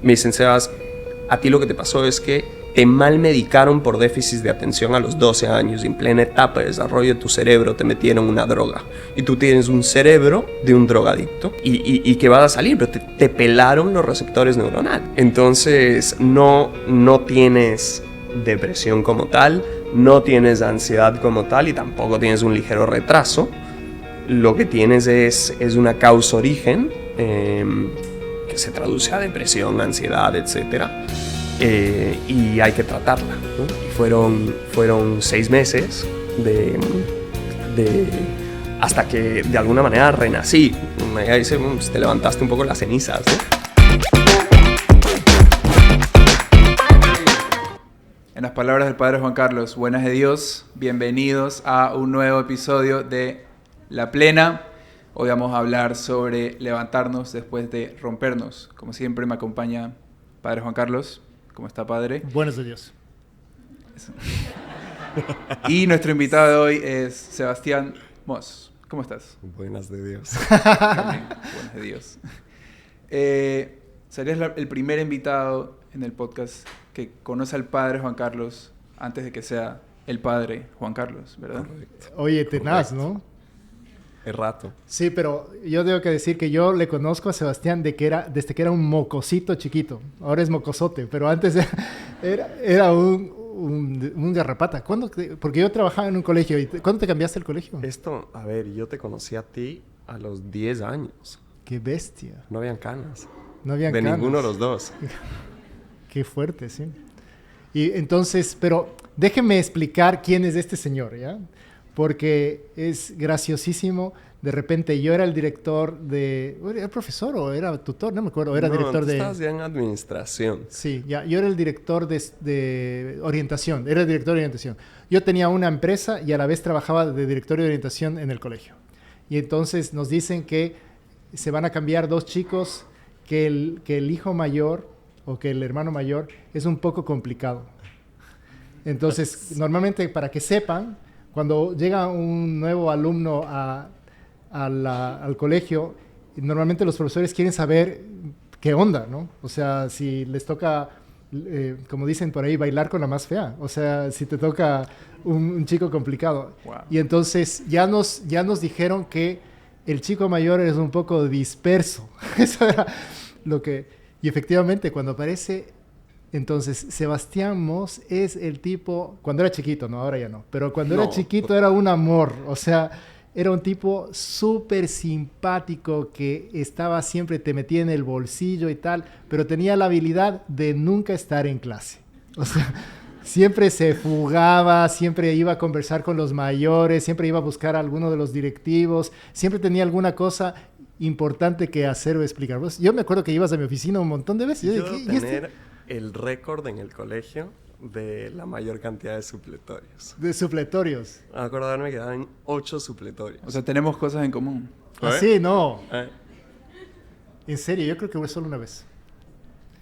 Me dicen, Sebas, a ti lo que te pasó es que te mal medicaron por déficit de atención a los 12 años y en plena etapa de desarrollo de tu cerebro te metieron una droga. Y tú tienes un cerebro de un drogadicto y que vas a salir, pero te pelaron los receptores neuronales. Entonces no tienes depresión como tal, no tienes ansiedad como tal y tampoco tienes un ligero retraso. Lo que tienes es una causa-origen que se traduce a depresión, ansiedad, etcétera. Y hay que tratarla, ¿no? Y fueron 6 meses hasta que de alguna manera renací. Ella dice, te levantaste un poco las cenizas, ¿no? En las palabras del Padre Juan Carlos, buenas de Dios, bienvenidos a un nuevo episodio de La Plena. Hoy vamos a hablar sobre levantarnos después de rompernos. Como siempre me acompaña Padre Juan Carlos. ¿Cómo está, Padre? Buenos de Dios. Y nuestro invitado de hoy es Sebastián Moss. ¿Cómo estás? Buenas de Dios. También, buenas de Dios. Serías el primer invitado en el podcast que conoce al Padre Juan Carlos antes de que sea el Padre Juan Carlos, ¿verdad? Correcto. Oye, tenaz, ¿no? Es rato. Sí, pero yo tengo que decir que yo le conozco a Sebastián desde que era un mocosito chiquito. Ahora es mocosote, pero antes era un garrapata. Porque yo trabajaba en un colegio. ¿Cuándo te cambiaste el colegio? A ver, yo te conocí a ti a los 10 años. ¡Qué bestia! No habían canas. No habían de canas. Ninguno de los dos. Qué fuerte, sí. Y entonces, pero déjeme explicar quién es este señor, ¿ya? Porque es graciosísimo. De repente yo era el director de... ¿Era profesor o era tutor? No me acuerdo. Era director de... Estabas ya en administración. Sí, ya. Yo era el director de orientación. Era el director de orientación. Yo tenía una empresa y a la vez trabajaba de director de orientación en el colegio. Y entonces nos dicen que se van a cambiar 2 chicos, que el hijo mayor o que el hermano mayor es un poco complicado. Entonces, normalmente, para que sepan, cuando llega un nuevo alumno al colegio, normalmente los profesores quieren saber qué onda, ¿no? O sea, si les toca, como dicen por ahí, bailar con la más fea. O sea, si te toca un chico complicado. Wow. Y entonces ya nos dijeron que el chico mayor es un poco disperso. Eso era lo que... Y efectivamente, cuando aparece... Entonces, Sebastián Moss es el tipo, cuando era chiquito, no, ahora ya no, pero cuando era chiquito era un amor, o sea, era un tipo súper simpático que estaba siempre, te metía en el bolsillo y tal, pero tenía la habilidad de nunca estar en clase. O sea, siempre se fugaba, siempre iba a conversar con los mayores, siempre iba a buscar a alguno de los directivos, siempre tenía alguna cosa importante que hacer o explicar. Yo me acuerdo que ibas a mi oficina un montón de veces. Yo el récord en el colegio de la mayor cantidad de supletorios. De supletorios. Acordarme que daban 8 supletorios. O sea, tenemos cosas en común. Ah, sí, no. ¿Eh? En serio, yo creo que fue solo una vez.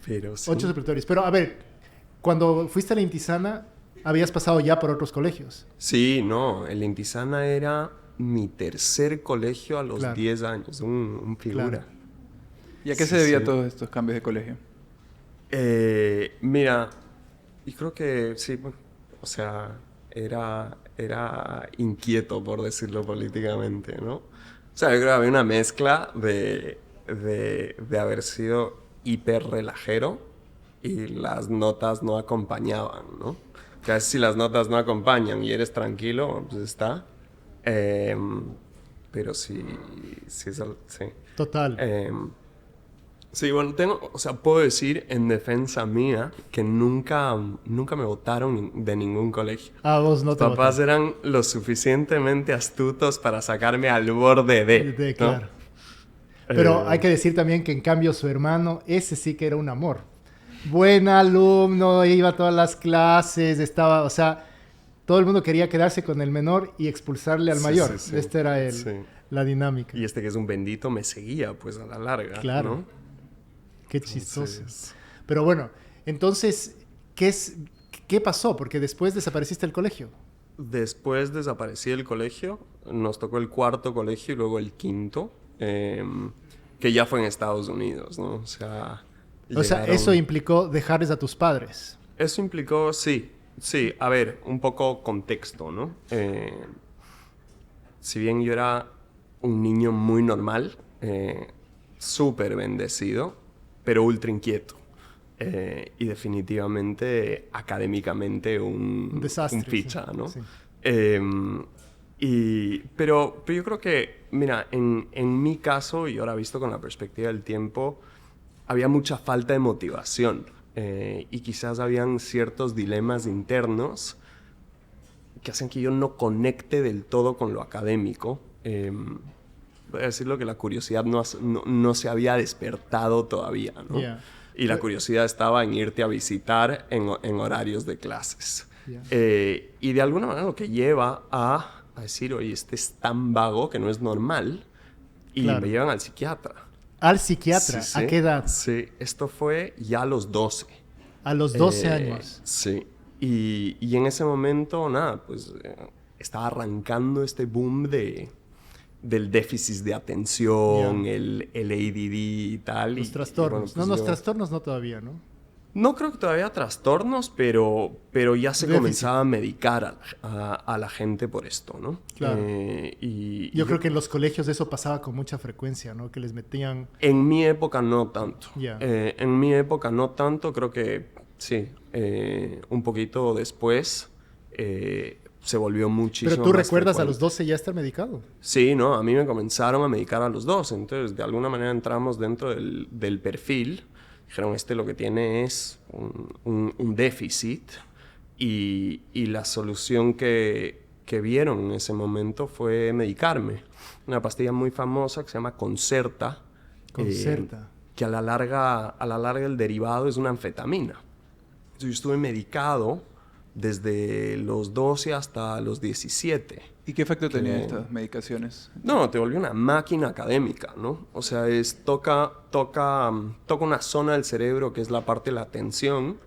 Pero sí. 8 supletorios. Pero, a ver, cuando fuiste a la Intisana, habías pasado ya por otros colegios. Sí, no. El Intisana era mi tercer colegio a los 10 años. Un figura. Claro. ¿Y a qué se debía todos estos cambios de colegio? Mira, y creo que sí, bueno, o sea, era inquieto, por decirlo políticamente, ¿no? O sea, yo creo que había una mezcla de haber sido hiper relajero y las notas no acompañaban, ¿no? Que a veces si las notas no acompañan y eres tranquilo, pues está. Pero sí, sí. Total. Sí, bueno, puedo decir en defensa mía que nunca me votaron de ningún colegio. Ah, vos no te votaron. Papás eran lo suficientemente astutos para sacarme al borde de, ¿no? Claro. Pero hay que decir también que en cambio su hermano, ese sí que era un amor. Buen alumno, iba a todas las clases, estaba, o sea, todo el mundo quería quedarse con el menor y expulsarle al mayor. Sí. Esta era la dinámica. Y que es un bendito me seguía, pues, a la larga. Claro. ¿no? Qué chistoso. Pero bueno, entonces, ¿qué pasó? Porque después desapareciste del colegio. Después desaparecí del colegio. Nos tocó el 4º colegio y luego el 5º, que ya fue en Estados Unidos, ¿no? O sea, O sea, eso implicó dejarles a tus padres. Eso implicó, sí. Sí, a ver, un poco contexto, ¿no? Si bien yo era un niño muy normal, súper bendecido, pero ultra inquieto. Y definitivamente, académicamente, un desastre, un picha, sí. ¿no? Sí. Pero yo creo que, mira, en mi caso, y ahora visto con la perspectiva del tiempo, había mucha falta de motivación. Y quizás habían ciertos dilemas internos que hacen que yo no conecte del todo con lo académico. Voy a decirlo que la curiosidad no se había despertado todavía, ¿no? Yeah. Y la curiosidad estaba en irte a visitar en horarios de clases. Yeah. Y de alguna manera lo que lleva a decir, oye, este es tan vago que no es normal. Y Claro. me llevan al psiquiatra. Al psiquiatra, Sí, ¿a sí. qué edad? Sí, esto fue ya a los 12. A los 12 años. Sí. Y en ese momento, nada, pues estaba arrancando este boom del déficit de atención, Ya. el ADD y tal. Los y trastornos. bueno, pues No, los yo- trastornos no todavía, ¿no? No creo que todavía trastornos, pero ya se Déficit. comenzaba a medicar a la gente por esto, ¿no? Claro. Y Yo creo que en los colegios eso pasaba con mucha frecuencia, ¿no? Que les metían... En mi época no tanto. Ya. En mi época no tanto, creo que sí. Un poquito después se volvió muchísimo Pero tú más recuerdas a frecuente. los 12 ya estar medicado. Sí, no, a mí me comenzaron a medicar a los 12, entonces de alguna manera entramos dentro del perfil. Dijeron, lo que tiene es un déficit y la solución que vieron en ese momento fue medicarme. Una pastilla muy famosa que se llama Concerta. Concerta. Que a la larga el derivado es una anfetamina. Entonces, yo estuve medicado desde los 12 hasta los 17. ¿Y qué efecto tenían Que- estas medicaciones? No, te volvió una máquina académica, ¿no? O sea, toca una zona del cerebro que es la parte de la atención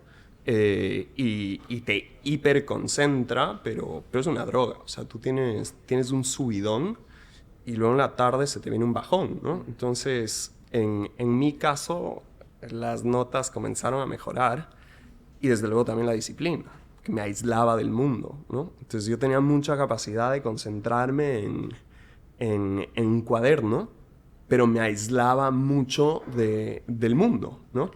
y te hiperconcentra, pero es una droga. O sea, tú tienes un subidón y luego en la tarde se te viene un bajón, ¿no? Entonces, en mi caso, las notas comenzaron a mejorar y desde luego también la disciplina, que me aislaba del mundo, ¿no? Entonces yo tenía mucha capacidad de concentrarme en un cuaderno, pero me aislaba mucho del mundo, ¿no?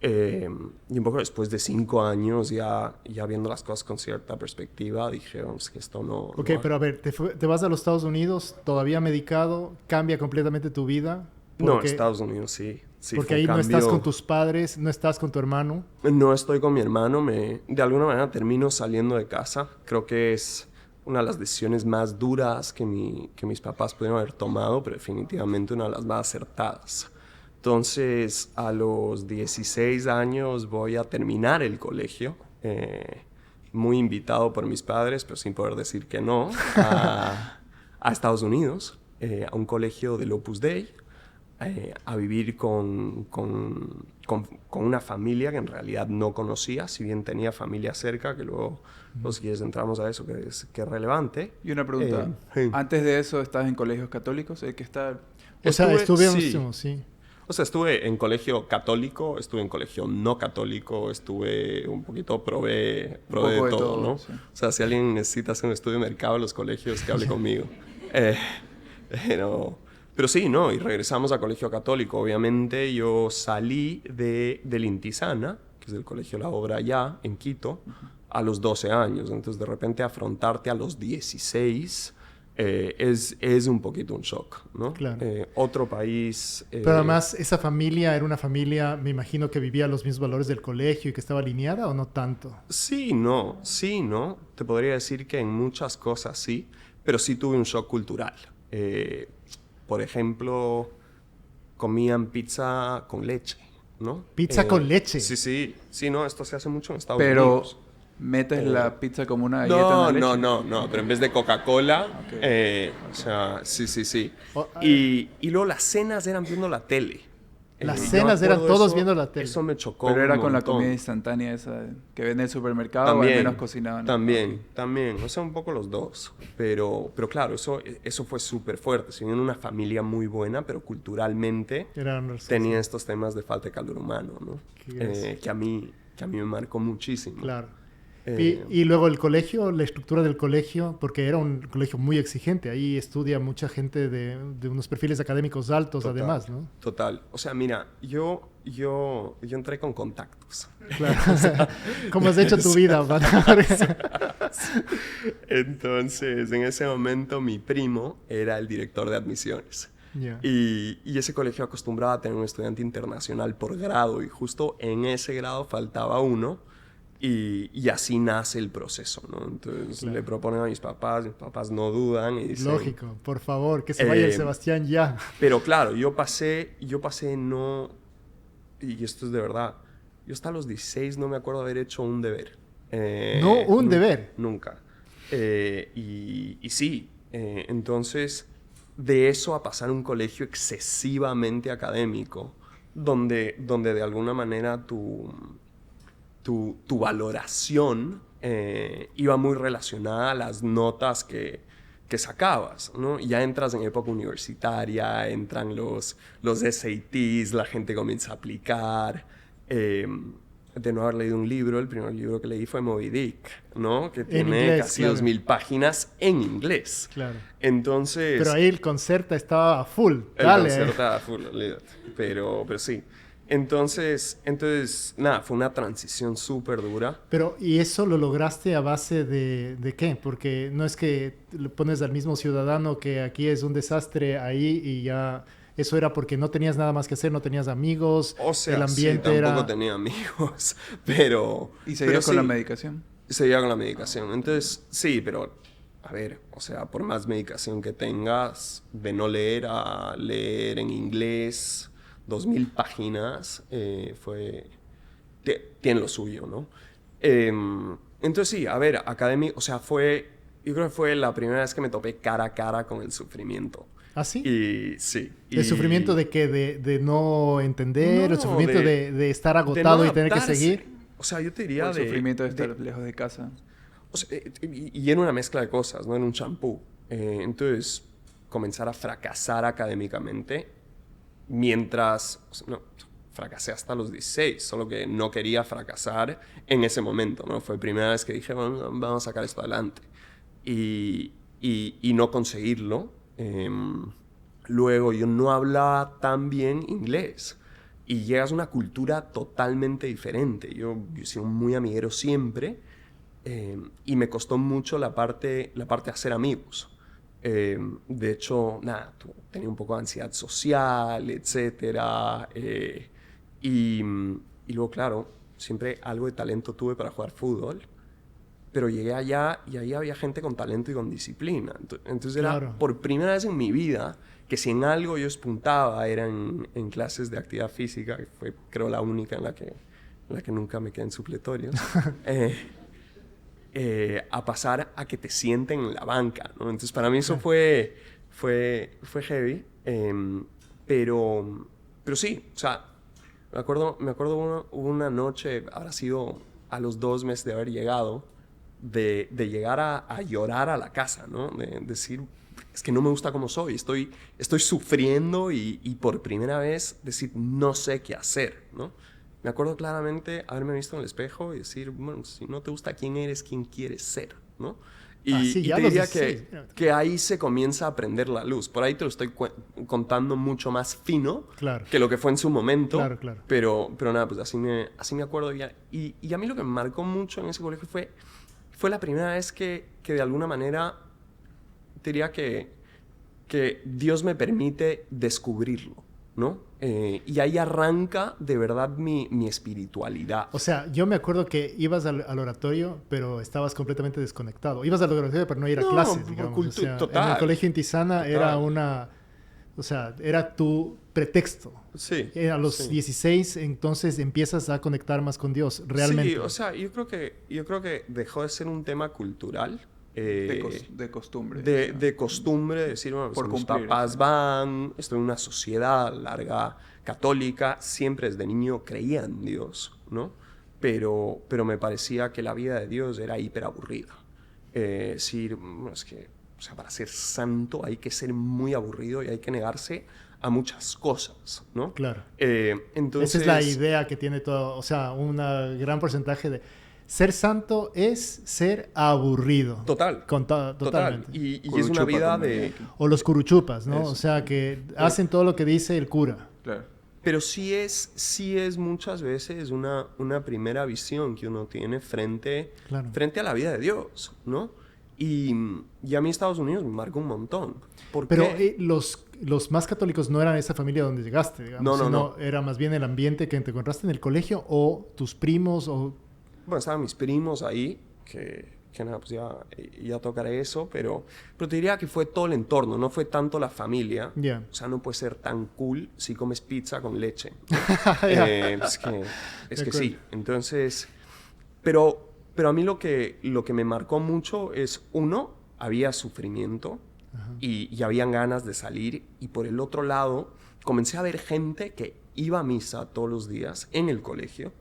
Y un poco después de 5 años, ya viendo las cosas con cierta perspectiva, dije, "Vamos, que esto no... Ok, no pero a ver, te vas a los Estados Unidos, todavía medicado, cambia completamente tu vida. No, porque- Estados Unidos sí. Sí, porque fue un ahí no estás cambio. con tus padres, no estás con tu hermano. No estoy con mi hermano, de alguna manera termino saliendo de casa. Creo que es una de las decisiones más duras que mis papás pudieron haber tomado, pero definitivamente una de las más acertadas. Entonces, a los 16 años voy a terminar el colegio, muy invitado por mis padres, pero sin poder decir que no, a Estados Unidos, a un colegio del Opus Dei. A vivir con una familia que en realidad no conocía, si bien tenía familia cerca, que luego, pues, si quieres, entramos a eso, que es relevante. Y una pregunta. Sí. ¿Antes de eso estás en colegios católicos? ¿Hay que estar...? O sea, sí. estuvimos, sí. O sea, estuve en colegio católico, estuve en colegio no católico, estuve un poquito probé poco de de todo, todo, ¿no? sí. O sea, si alguien necesita hacer un estudio de mercado en los colegios, que hable conmigo. Pero sí, ¿no? Y regresamos a colegio católico. Obviamente yo salí del Intisana, que es el colegio La Obra allá, en Quito, a los 12 años. Entonces, de repente, afrontarte a los 16 es un poquito un shock, ¿no? Claro. Otro país... Pero además, esa familia era una familia, me imagino que vivía los mismos valores del colegio y que estaba alineada, ¿o no tanto? Sí, no. Te podría decir que en muchas cosas sí, pero sí tuve un shock cultural. Por ejemplo, comían pizza con leche, ¿no? ¿Pizza con leche? Sí. Sí, no, esto se hace mucho en Estados Pero Unidos. metes la pizza como una galleta en la leche. No, pero en vez de Coca-Cola, Ok. o sea, sí. O- Y luego las cenas eran viendo la tele. Las Yo cenas me eran acuerdo todos eso, viendo la tele. Eso me chocó Pero era un con la montón. comida instantánea esa que vende en el supermercado o al menos cocinaban. También. O sea, un poco los dos. Pero claro, eso fue súper fuerte. Si bien una familia muy buena, pero culturalmente tenía estos temas de falta de calor humano, ¿no? Que a mí me marcó muchísimo. Claro. Y luego el colegio, la estructura del colegio, porque era un colegio muy exigente. Ahí estudia mucha gente de unos perfiles académicos altos, Total, además, ¿no? Total. O sea, mira, yo entré con contactos. Claro. ¿Cómo has hecho tu vida? Entonces, en ese momento, mi primo era el director de admisiones. Yeah. Y ese colegio acostumbraba a tener un estudiante internacional por grado. Y justo en ese grado faltaba uno. Y así nace el proceso, ¿no? Entonces le proponen a mis papás no dudan y dicen... Lógico, por favor, que se vaya el Sebastián ya. Pero claro, yo pasé no... Y esto es de verdad. Yo hasta los 16 no me acuerdo haber hecho un deber. ¿No? ¿Un deber? Nunca. Y sí, entonces de eso a pasar a un colegio excesivamente académico, donde de alguna manera tu valoración iba muy relacionada a las notas que sacabas, ¿no? Ya entras en época universitaria, entran los SATs, la gente comienza a aplicar. De no haber leído un libro, el primer libro que leí fue Moby Dick, ¿no? Que tiene inglés, casi claro. 2000 páginas en inglés. Claro. Entonces... Pero ahí el Concerta estaba a full. El Dale. Concerta estaba full, olvídate. Pero sí. Entonces, nada, fue una transición súper dura. Pero, ¿y eso lo lograste a base de qué? Porque no es que le pones al mismo ciudadano que aquí es un desastre ahí y ya... Eso era porque no tenías nada más que hacer, no tenías amigos, O sea, el ambiente sí, tampoco era... tenía amigos, pero... ¿Y seguías con sí, la medicación? Seguía con la medicación. Entonces, sí, pero... A ver, o sea, por más medicación que tengas, de no leer a leer en inglés 2000 páginas, tiene lo suyo, ¿no? Entonces sí, a ver, académico, o sea, yo creo que fue la primera vez que me topé cara a cara con el sufrimiento. ¿Ah, sí? Y sí. ¿El sufrimiento de qué? ¿De no entender? No, ¿El sufrimiento de estar de agotado no y tener que adaptarse. seguir? O sea, yo te diría ¿O el sufrimiento de estar lejos de casa? O sea, y era una mezcla de cosas, ¿no? Era un champú. Entonces, comenzar a fracasar académicamente mientras... O sea, no, fracasé hasta los 16, solo que no quería fracasar en ese momento, ¿no? Fue la primera vez que dije, bueno, vamos a sacar esto adelante. Y no conseguirlo. Luego, yo no hablaba tan bien inglés. Y llegas a una cultura totalmente diferente. Yo he sido muy amiguero siempre. Y me costó mucho la parte de hacer amigos. De hecho, nada, tenía un poco de ansiedad social, etc. Y luego, claro, siempre algo de talento tuve para jugar fútbol. Pero llegué allá y ahí había gente con talento y con disciplina. Entonces era Claro. por primera vez en mi vida que si en algo yo espuntaba era en clases de actividad física, que fue creo la única en la que nunca me quedé en supletorios. A pasar a que te sienten en la banca, ¿no? Entonces para mí eso fue heavy, pero sí, o sea, me acuerdo una noche, habrá sido a los 2 meses de haber llegado, de llegar a llorar a la casa, ¿no? De decir, es que no me gusta cómo soy, estoy sufriendo y por primera vez decir, no sé qué hacer, ¿no? Me acuerdo claramente haberme visto en el espejo y decir, bueno, si no te gusta quién eres, quién quieres ser, ¿no? Y ya te los diría 16. que ahí se comienza a prender la luz. Por ahí te lo estoy contando mucho más fino Claro. que lo que fue en su momento. Claro, claro. Pero nada, pues así me acuerdo. Y a mí lo que me marcó mucho en ese colegio fue la primera vez que de alguna manera te diría que Dios me permite descubrirlo, ¿no? Y ahí arranca de verdad mi espiritualidad. O sea, yo me acuerdo que ibas al oratorio, pero estabas completamente desconectado. Ibas al oratorio, pero no ir a No, clases, por digamos. O sea, total. en el colegio Intisana Total. era una... O sea, era tu pretexto. Sí. A los sí. 16, entonces empiezas a conectar más con Dios, realmente. Sí, o sea, yo creo que dejó de ser un tema cultural De costumbre. de costumbre, de decir, bueno, Por mis cumplir, papás sí. van, estoy en una sociedad larga católica, siempre desde niño creía en Dios, ¿no? Pero me parecía que la vida de Dios era hiper aburrida. Decir, bueno, es que, o sea, para ser santo hay que ser muy aburrido y hay que negarse a muchas cosas, ¿no? Claro. Entonces, Esa es la idea que tiene todo, o sea, un gran porcentaje de ser santo es ser aburrido. Total. Totalmente. Y es Curuchupa, una vida como de... diría aquí. O los curuchupas, ¿no? Eso. O sea, que hacen todo lo que dice el cura. Claro. Pero sí es muchas veces una primera visión que uno tiene frente a la vida de Dios, ¿no? Y a mí Estados Unidos me marcó un montón. ¿Por Pero qué? los más católicos no eran esa familia donde llegaste, digamos. No. Sino era más bien el ambiente que te encontraste en el colegio o tus primos o... Bueno, estaban mis primos ahí, que nada, pues ya tocaré eso, pero te diría que fue todo el entorno, no fue tanto la familia. Ya. O sea, no puede ser tan cool si comes pizza con leche. Ya. Es que acuerdo. sí. Entonces, pero a mí lo que me marcó mucho es, uno, había sufrimiento y habían ganas de salir. Y por el otro lado, comencé a ver gente que iba a misa todos los días en el colegio,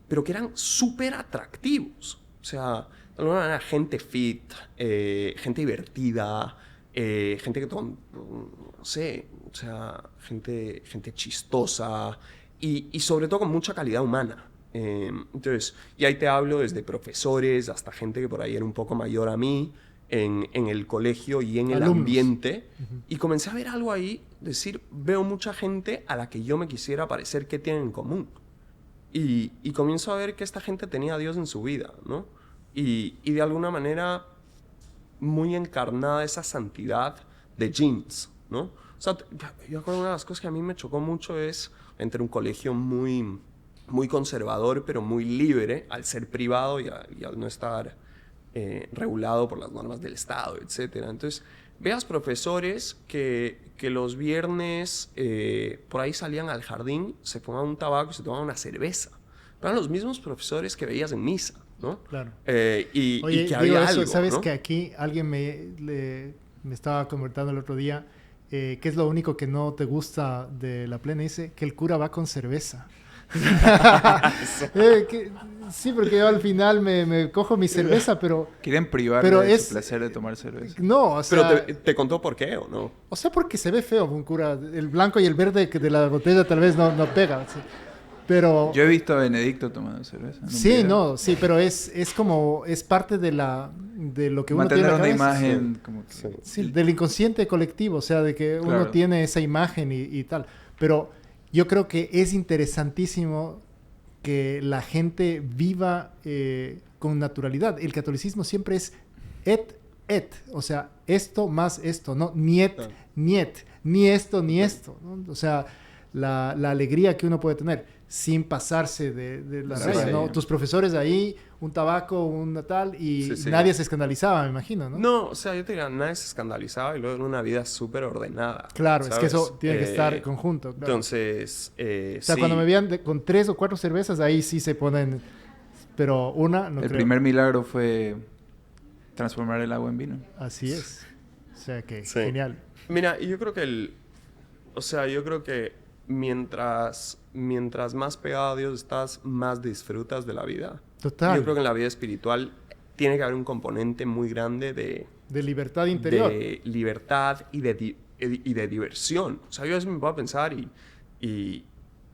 pero que eran súper atractivos. O sea, de alguna manera, gente fit, gente divertida, gente que, no sé, o sea, gente chistosa y sobre todo con mucha calidad humana. Entonces, y ahí te hablo desde profesores hasta gente que por ahí era un poco mayor a mí en el colegio y en el Alumnos. ambiente. Y comencé a ver algo ahí, decir, veo mucha gente a la que yo me quisiera parecer que tienen en común. Y comienzo a ver que esta gente tenía a Dios en su vida, ¿no? Y de alguna manera muy encarnada esa santidad de jeans, ¿no? O sea, yo acuerdo una de las cosas que a mí me chocó mucho es entre un colegio muy conservador, pero muy libre, al ser privado y al no estar regulado por las normas del Estado, etc. Entonces, veas profesores que los viernes por ahí salían al jardín, se fumaban un tabaco y se tomaban una cerveza. Pero eran los mismos profesores que veías en misa, ¿no? Claro. Y Oye, que digo había eso, algo, ¿sabes ¿no? que aquí alguien me estaba comentando el otro día qué es lo único que no te gusta de la plena? Dice que el cura va con cerveza. Sí, porque yo al final me cojo mi cerveza, pero Quieren privar Pero de es- su placer de tomar cerveza. no, o Pero sea, te contó por qué, ¿o no? o sea, porque se ve feo un cura. El blanco y el verde que de la botella tal vez no pega. Sí. Pero Yo he visto a Benedicto tomando cerveza. en un sí, video. no, sí, pero es como es parte de lo que uno tiene Mantener en la una cabeza. imagen como que... Sí. Sí, del inconsciente colectivo, o sea, de que uno Claro. tiene esa imagen y tal. Pero yo creo que es interesantísimo que la gente viva con naturalidad. El catolicismo siempre es et, o sea, esto más esto, no niet, Claro. niet, ni esto ni esto, ¿no? O sea, la alegría que uno puede tener sin pasarse de la Sí, raya, sí. ¿no? Tus profesores ahí, un tabaco, una tal, y Sí, sí. nadie se escandalizaba, me imagino, ¿no? No, o sea, yo te diría, nadie se escandalizaba y luego era una vida súper ordenada. Claro, es que ¿sabes? eso tiene que estar conjunto. Claro. Entonces, O sea, sí. cuando me vean con 3 o 4 cervezas, ahí sí se ponen... Pero una, no El creo. primer milagro fue transformar el agua en vino. Así es. O sea que, Sí. genial. Mira, y yo creo que yo creo que mientras más pegado a Dios estás, más disfrutas de la vida. Total. Yo creo que en la vida espiritual tiene que haber un componente muy grande De libertad interior. de libertad y de diversión. O sea, yo a veces me puedo pensar y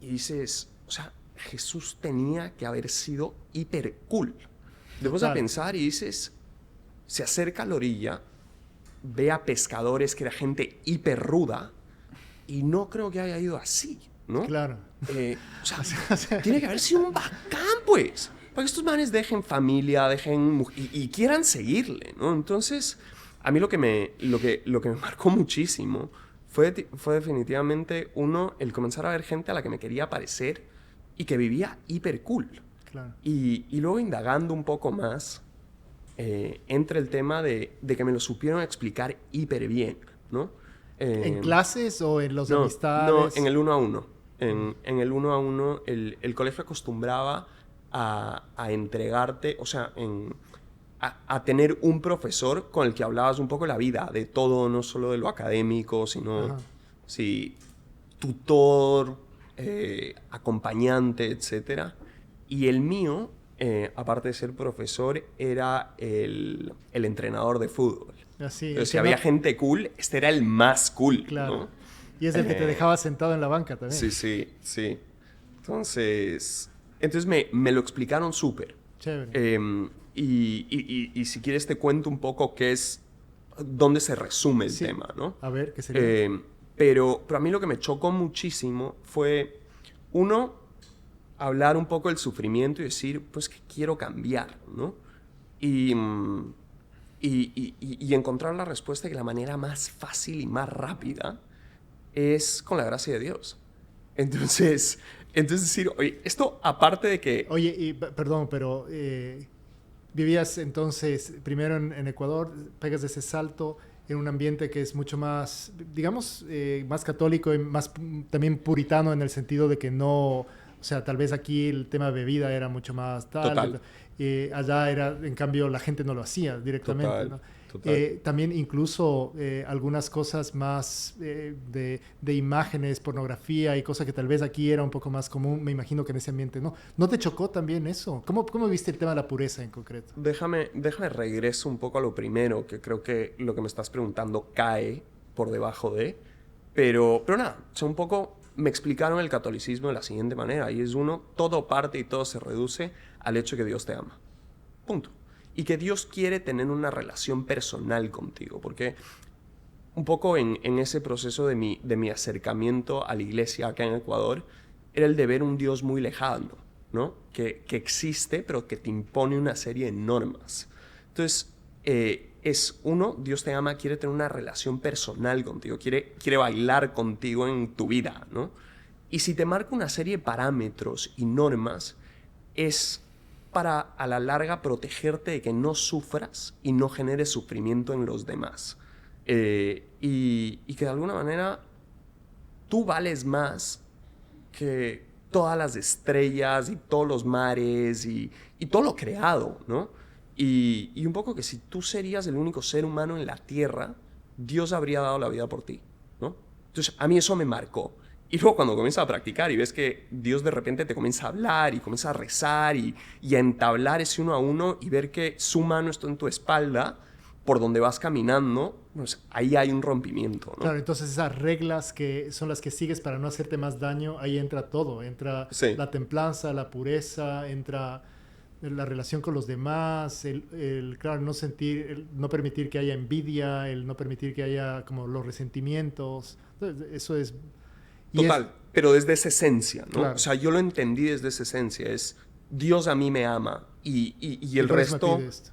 dices, o sea, Jesús tenía que haber sido hiper cool. Después a Total. pensar y dices, se acerca a la orilla, ve a pescadores que era gente hiper ruda y no creo que haya ido así, ¿no? Claro. O sea, tiene que haber sido un bacán, pues. Para que estos manes dejen familia, y quieran seguirle, ¿no? Entonces, a mí lo que me marcó muchísimo fue definitivamente, uno, el comenzar a ver gente a la que me quería parecer y que vivía hiper cool. Claro. Y luego indagando un poco más, entra el tema de que me lo supieron explicar hiper bien, ¿no? ¿En clases o en los No, amistades? en el 1 a 1. En el 1 a 1, el colegio acostumbraba a entregarte, o sea, a tener un profesor con el que hablabas un poco de la vida, de todo, no solo de lo académico, sino Ajá. sí, tutor, acompañante, etcétera. Y el mío, aparte de ser profesor, era el entrenador de fútbol. Así, Entonces, si había gente cool, este era el más cool, claro. ¿no? Y es el que te dejaba sentado en la banca también. Sí, sí, sí. Entonces me lo explicaron súper. Chévere. Y si quieres te cuento un poco dónde se resume el Sí. tema, ¿no? A ver, ¿qué sería? Pero a mí lo que me chocó muchísimo fue, uno, hablar un poco del sufrimiento y decir, pues que quiero cambiar, ¿no? Y encontrar la respuesta que la manera más fácil y más rápida es con la gracia de Dios. Entonces decir, oye, esto aparte de que... Oye, perdón, pero vivías entonces primero en Ecuador, pegas ese salto en un ambiente que es mucho más, digamos, más católico y más también puritano en el sentido de que no, o sea, tal vez aquí el tema de bebida era mucho más tal. Total. Allá era, en cambio, la gente no lo hacía directamente. Total, ¿no? total. También incluso algunas cosas más de imágenes, pornografía y cosas que tal vez aquí era un poco más común, me imagino que en ese ambiente no. ¿No te chocó también eso? ¿Cómo viste el tema de la pureza en concreto? Déjame regreso un poco a lo primero, que creo que lo que me estás preguntando cae por debajo de... Pero nada, o sea, un poco me explicaron el catolicismo de la siguiente manera, y es uno, todo parte y todo se reduce al hecho de que Dios te ama. Punto. Y que Dios quiere tener una relación personal contigo, porque un poco en ese proceso de mi acercamiento a la iglesia acá en Ecuador, era el de ver un Dios muy lejano, ¿no? Que existe, pero que te impone una serie de normas. Entonces, es uno, Dios te ama, quiere tener una relación personal contigo, quiere bailar contigo en tu vida, ¿no? Y si te marca una serie de parámetros y normas, es para a la larga protegerte de que no sufras y no generes sufrimiento en los demás. Y que de alguna manera tú vales más que todas las estrellas y todos los mares y todo lo creado, ¿no? Y un poco que si tú serías el único ser humano en la Tierra, Dios habría dado la vida por ti, ¿no? Entonces a mí eso me marcó. Y luego cuando comienzas a practicar y ves que Dios de repente te comienza a hablar y comienza a rezar y a entablar ese uno a uno y ver que su mano está en tu espalda por donde vas caminando, pues ahí hay un rompimiento, ¿no? Claro, entonces esas reglas que son las que sigues para no hacerte más daño, ahí entra todo. Entra Sí. la templanza, la pureza, entra la relación con los demás, claro, no permitir que haya envidia, el no permitir que haya como los resentimientos. Entonces, eso es... Total, pero desde esa esencia, ¿no? Claro. O sea, yo lo entendí desde esa esencia, es Dios a mí me ama y el por eso me resto pide esto.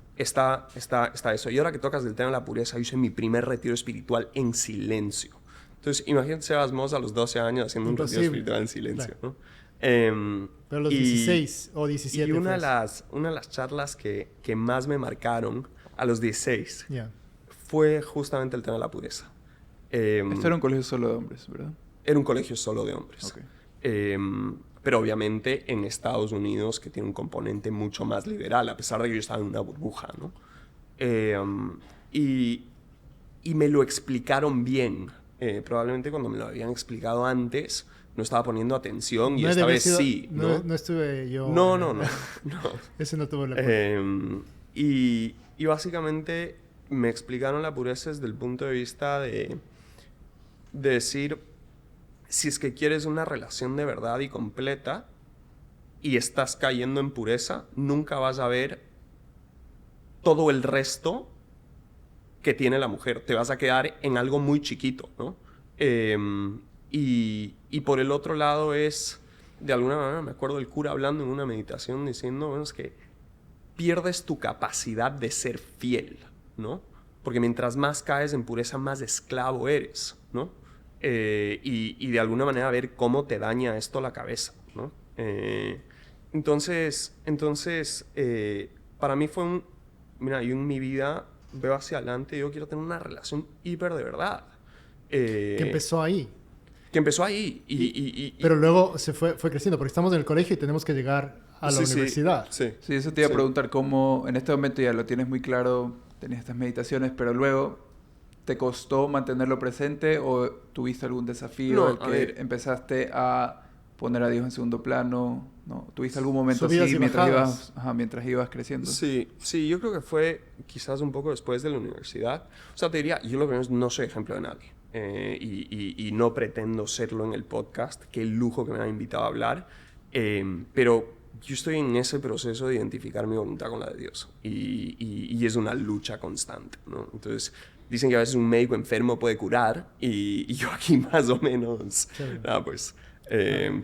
está eso. Y ahora que tocas del tema de la pureza, yo hice mi primer retiro espiritual en silencio. Entonces, imagínate Sebas Moss a los 12 años haciendo un retiro Imposible. espiritual en silencio, Claro. ¿no? Pero a los 16 o 17 Y una de fue las charlas que más me marcaron a los 16 Ya. fue justamente el tema de la pureza. Esto era un colegio solo de hombres, ¿verdad? Era un colegio solo de hombres. Ok. Pero obviamente en Estados Unidos, que tiene un componente mucho más liberal, a pesar de que yo estaba en una burbuja, ¿no? Y me lo explicaron bien. Probablemente cuando me lo habían explicado antes, no estaba poniendo atención y No esta debe vez sido- sí, ¿no? No estuve yo... No. Ese no tuvo la culpa. Y básicamente me explicaron la pureza desde el punto de vista de decir, si es que quieres una relación de verdad y completa y estás cayendo en pureza, nunca vas a ver todo el resto que tiene la mujer. Te vas a quedar en algo muy chiquito, ¿no? Y por el otro lado es, de alguna manera, me acuerdo del cura hablando en una meditación diciendo, bueno, es que pierdes tu capacidad de ser fiel, ¿no? Porque mientras más caes en pureza, más esclavo eres, ¿no? Y de alguna manera ver cómo te daña esto la cabeza, ¿no? Entonces para mí fue mira, yo en mi vida veo hacia adelante y yo quiero tener una relación hiper de verdad. Que empezó ahí. Que empezó ahí Pero luego fue creciendo, porque estamos en el colegio y tenemos que llegar a la Sí, universidad. Sí, Sí, eso te iba a Sí. preguntar cómo en este momento ya lo tienes muy claro, tenías estas meditaciones, pero luego ¿te costó mantenerlo presente o tuviste algún desafío No, en a que ver. empezaste a poner a Dios en segundo plano? ¿No? ¿Tuviste algún momento Subidas así y mientras bajadas. mientras ibas creciendo? Sí, yo creo que fue quizás un poco después de la universidad. O sea, te diría, yo lo primero es no soy ejemplo de nadie. Y no pretendo serlo en el podcast. Qué lujo que me han invitado a hablar. Pero yo estoy en ese proceso de identificar mi voluntad con la de Dios. Y es una lucha constante, ¿no? Entonces, dicen que a veces un médico enfermo puede curar. Y yo aquí más o menos... Chévere. pues...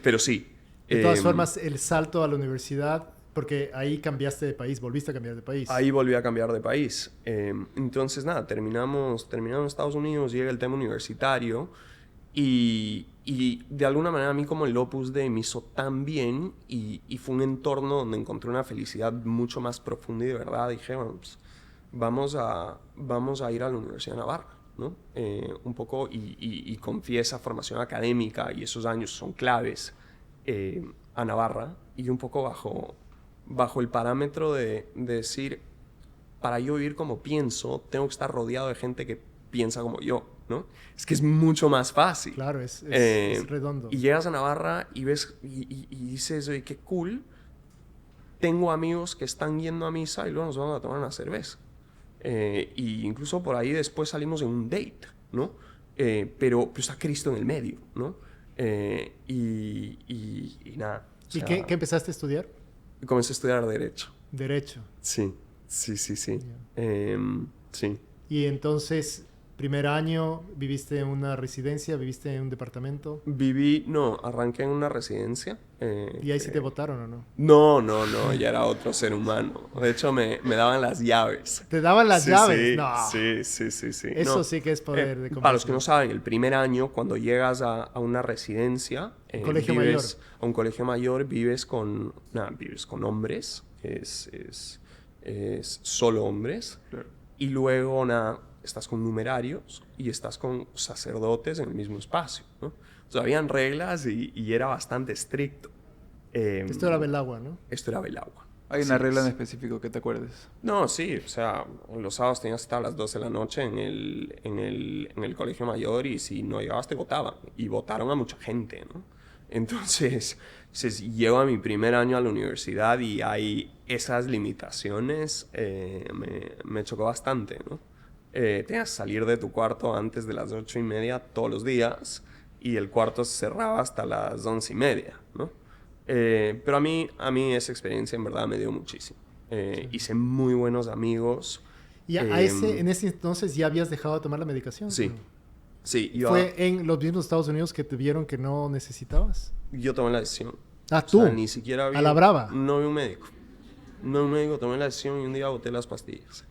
pero sí. De todas Em, formas, el salto a la universidad, porque ahí cambiaste de país, volviste a cambiar de país. Ahí volví a cambiar de país. Entonces, nada, terminamos en Estados Unidos, llega el tema universitario y de alguna manera a mí como el Opus Dei me hizo tan bien y fue un entorno donde encontré una felicidad mucho más profunda y de verdad dije, bueno, pues, vamos a ir a la Universidad de Navarra, ¿no? Un poco y confié esa formación académica y esos años son claves a Navarra y un poco bajo el parámetro de decir, para yo vivir como pienso, tengo que estar rodeado de gente que piensa como yo, ¿no? Es que es mucho más fácil. Claro, es redondo. Y llegas a Navarra y ves y dices, oye, qué cool, tengo amigos que están yendo a misa y luego nos vamos a tomar una cerveza. Y incluso por ahí después salimos en un date, ¿no? Pero está Cristo en el medio, ¿no? Y nada. O ¿Y sea, qué empezaste a estudiar? comencé a estudiar Derecho. Derecho. Sí. Sí. Y entonces, primer año, ¿viviste en una residencia? ¿Viviste en un departamento? Arranqué en una residencia. ¿Y ahí sí te votaron o no? No, ya era otro ser humano. De hecho, me daban las llaves. ¿Te daban las Sí, llaves? sí, No. sí. Eso No, sí que es poder de para los que no convencer. saben, el primer año, cuando llegas a una residencia, Colegio vives, mayor. a un colegio mayor, vives con hombres, es solo hombres, Claro. y luego estás con numerarios y estás con sacerdotes en el mismo espacio, ¿no? O sea, habían reglas y era bastante estricto. Esto era Belagua, ¿no? Esto era Belagua. ¿Hay una Sí, regla en sí. específico que te acuerdes? No, sí, o sea, los sábados tenías que estar a las 12 de la noche en el colegio mayor y si no llegabas te votaban. Y votaron a mucha gente, ¿no? Entonces, llego a mi primer año a la universidad y hay esas limitaciones, me chocó bastante, ¿no? Tenías que salir de tu cuarto antes de las 8:30 todos los días y el cuarto se cerraba hasta las 11:30, ¿no? Pero a mí esa experiencia en verdad me dio muchísimo. Hice muy buenos amigos. ¿Y en ese entonces ya habías dejado de tomar la medicación? Sí. Sí, ¿Fue en los mismos Estados Unidos que te vieron que no necesitabas? yo tomé la decisión. Ah, O tú. sea, ni siquiera vi... A la brava. No vi un médico. Tomé la decisión y un día boté las pastillas.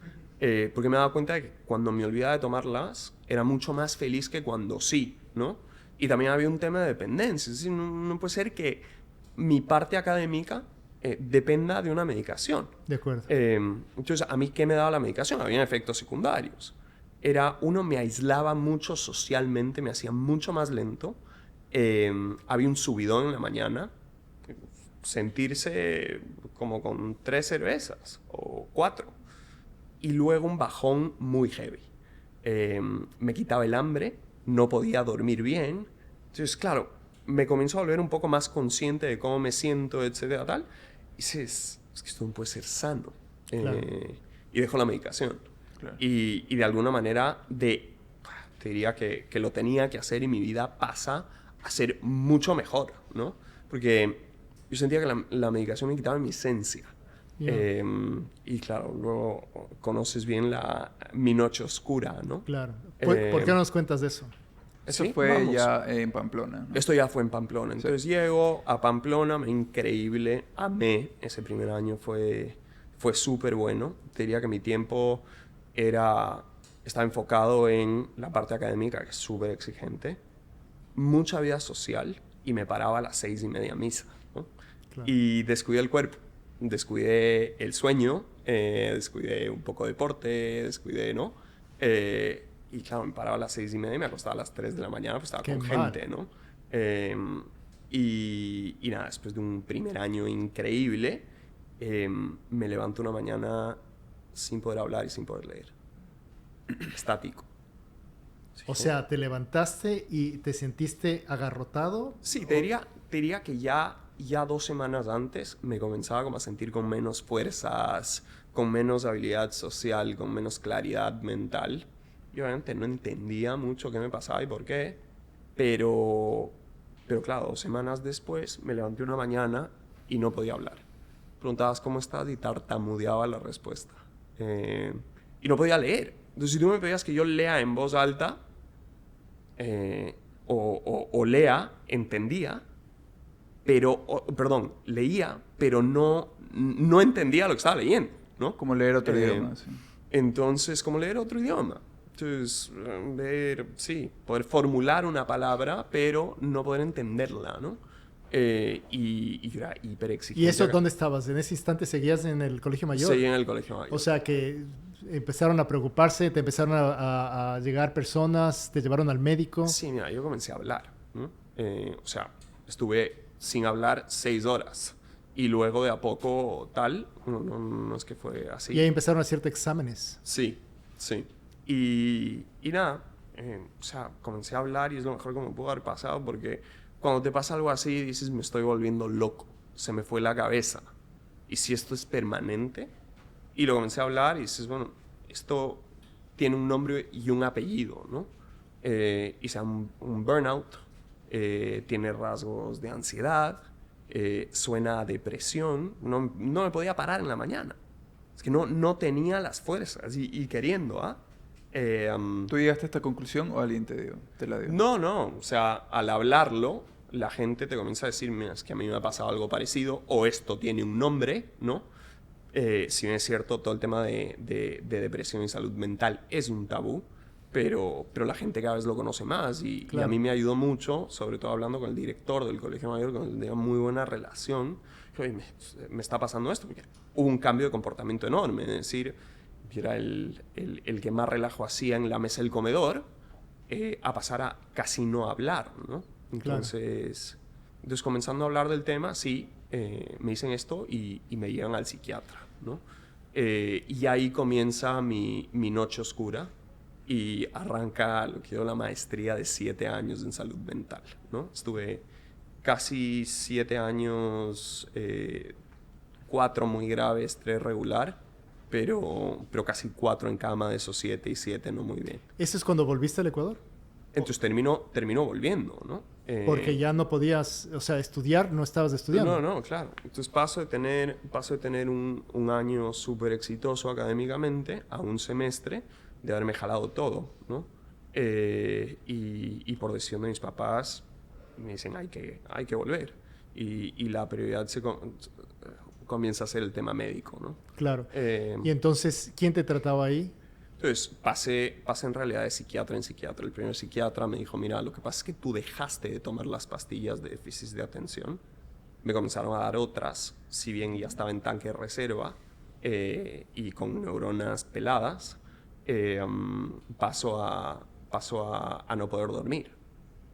Porque me daba cuenta de que cuando me olvidaba de tomarlas, era mucho más feliz que cuando sí, ¿no? Y también había un tema de dependencia. Es decir, no puede ser que mi parte académica dependa de una medicación. De acuerdo. Entonces, ¿a mí qué me daba la medicación? Había efectos secundarios. Me aislaba mucho socialmente, me hacía mucho más lento. Había un subidón en la mañana, sentirse como con 3 cervezas o 4. Y luego un bajón muy heavy. Me quitaba el hambre, no podía dormir bien. Entonces, claro, me comenzó a volver un poco más consciente de cómo me siento, etcétera, tal. Y dices, es que esto no puede ser sano. Claro. Y dejo la medicación. Claro. Y de alguna manera, te diría que lo tenía que hacer y mi vida pasa a ser mucho mejor, ¿no? Porque yo sentía que la medicación me quitaba mi esencia. Yeah. Y claro, luego conoces bien mi noche oscura, ¿no? Claro. ¿Por qué no nos cuentas de eso? Eso Sí, fue vamos. ya en Pamplona, ¿no? Esto ya fue en Pamplona. Entonces llego a Pamplona, increíble, amé ese primer año, fue súper bueno. Te diría que mi tiempo estaba enfocado en la parte académica, que es súper exigente, mucha vida social y me paraba a las 6:30 a misa, ¿no? Claro. Y descuidé el cuerpo, descuidé el sueño, descuidé un poco de deporte, descuidé, ¿no? Y claro, me paraba a las 6:30 y me acostaba a las 3 de la mañana, pues estaba Qué con mal. gente, ¿no? Y nada, después de un primer año increíble, me levanto una mañana sin poder hablar y sin poder leer. Estático. O sea, te levantaste y te sentiste agarrotado. Sí, te diría que ya 2 semanas antes me comenzaba como a sentir con menos fuerzas, con menos habilidad social, con menos claridad mental. Y obviamente no entendía mucho qué me pasaba y por qué, pero claro, 2 semanas después me levanté una mañana y no podía hablar. Preguntabas cómo estás y tartamudeaba la respuesta. Y no podía leer. Entonces, si tú me pedías que yo lea en voz alta, o lea, entendía, leía, pero no entendía lo que estaba leyendo, ¿no? Como leer otro idioma, sí. Entonces, como leer otro idioma. Entonces, poder formular una palabra, pero no poder entenderla, ¿no? Y yo era hiper exigente. ¿Y eso dónde estabas? ¿En ese instante seguías en el colegio mayor? Seguí en el colegio mayor. O sea que empezaron a preocuparse, te empezaron a llegar personas, te llevaron al médico. Sí, mira, yo comencé a hablar, ¿no? O sea, estuve sin hablar 6 horas. Y luego de a poco tal, no es que fue así. Y ahí empezaron a hacerte exámenes. Sí. Y nada, o sea, comencé a hablar y es lo mejor que me pudo haber pasado porque cuando te pasa algo así dices, me estoy volviendo loco, se me fue la cabeza. ¿Y si esto es permanente? Y lo comencé a hablar y dices, bueno, esto tiene un nombre y un apellido, ¿no? Y sea un burnout, tiene rasgos de ansiedad, suena a depresión, no me podía parar en la mañana. Es que no tenía las fuerzas y queriendo, ¿ah? ¿Tú llegaste a esta conclusión o alguien te la dio? No, o sea, al hablarlo, la gente te comienza a decir, mira, es que a mí me ha pasado algo parecido, o esto tiene un nombre, ¿no? Si bien es cierto, todo el tema de depresión y salud mental es un tabú, pero la gente cada vez lo conoce más y a mí me ayudó mucho, sobre todo hablando con el director del colegio mayor, con el que tenía muy buena relación. Oye, me está pasando esto, porque hubo un cambio de comportamiento enorme, es decir, yo era el que más relajo hacía en la mesa del comedor, a pasar a casi no hablar, ¿no? Entonces comenzando a hablar del tema, sí, me dicen esto y me llevan al psiquiatra, ¿no? Y ahí comienza mi noche oscura y arranca lo que yo la maestría de 7 años en salud mental, ¿no? Estuve casi 7 años, 4 muy graves, 3 regular, pero casi 4 en cama de esos 7 y 7 no muy bien. ¿Eso es cuando volviste al Ecuador? Entonces terminó volviendo, ¿no? Porque ya no podías, o sea, estudiar, no estabas estudiando. No, claro. Entonces paso de tener un año súper exitoso académicamente a un semestre de haberme jalado todo, ¿no? Y por decisión de mis papás me dicen hay que volver. Y la prioridad comienza a ser el tema médico, ¿no? Claro. Y entonces, ¿quién te trataba ahí? Entonces pasé en realidad de psiquiatra en psiquiatra. El primer psiquiatra me dijo, mira, lo que pasa es que tú dejaste de tomar las pastillas de déficit de atención. Me comenzaron a dar otras, si bien ya estaba en tanque de reserva y con neuronas peladas, paso a no poder dormir.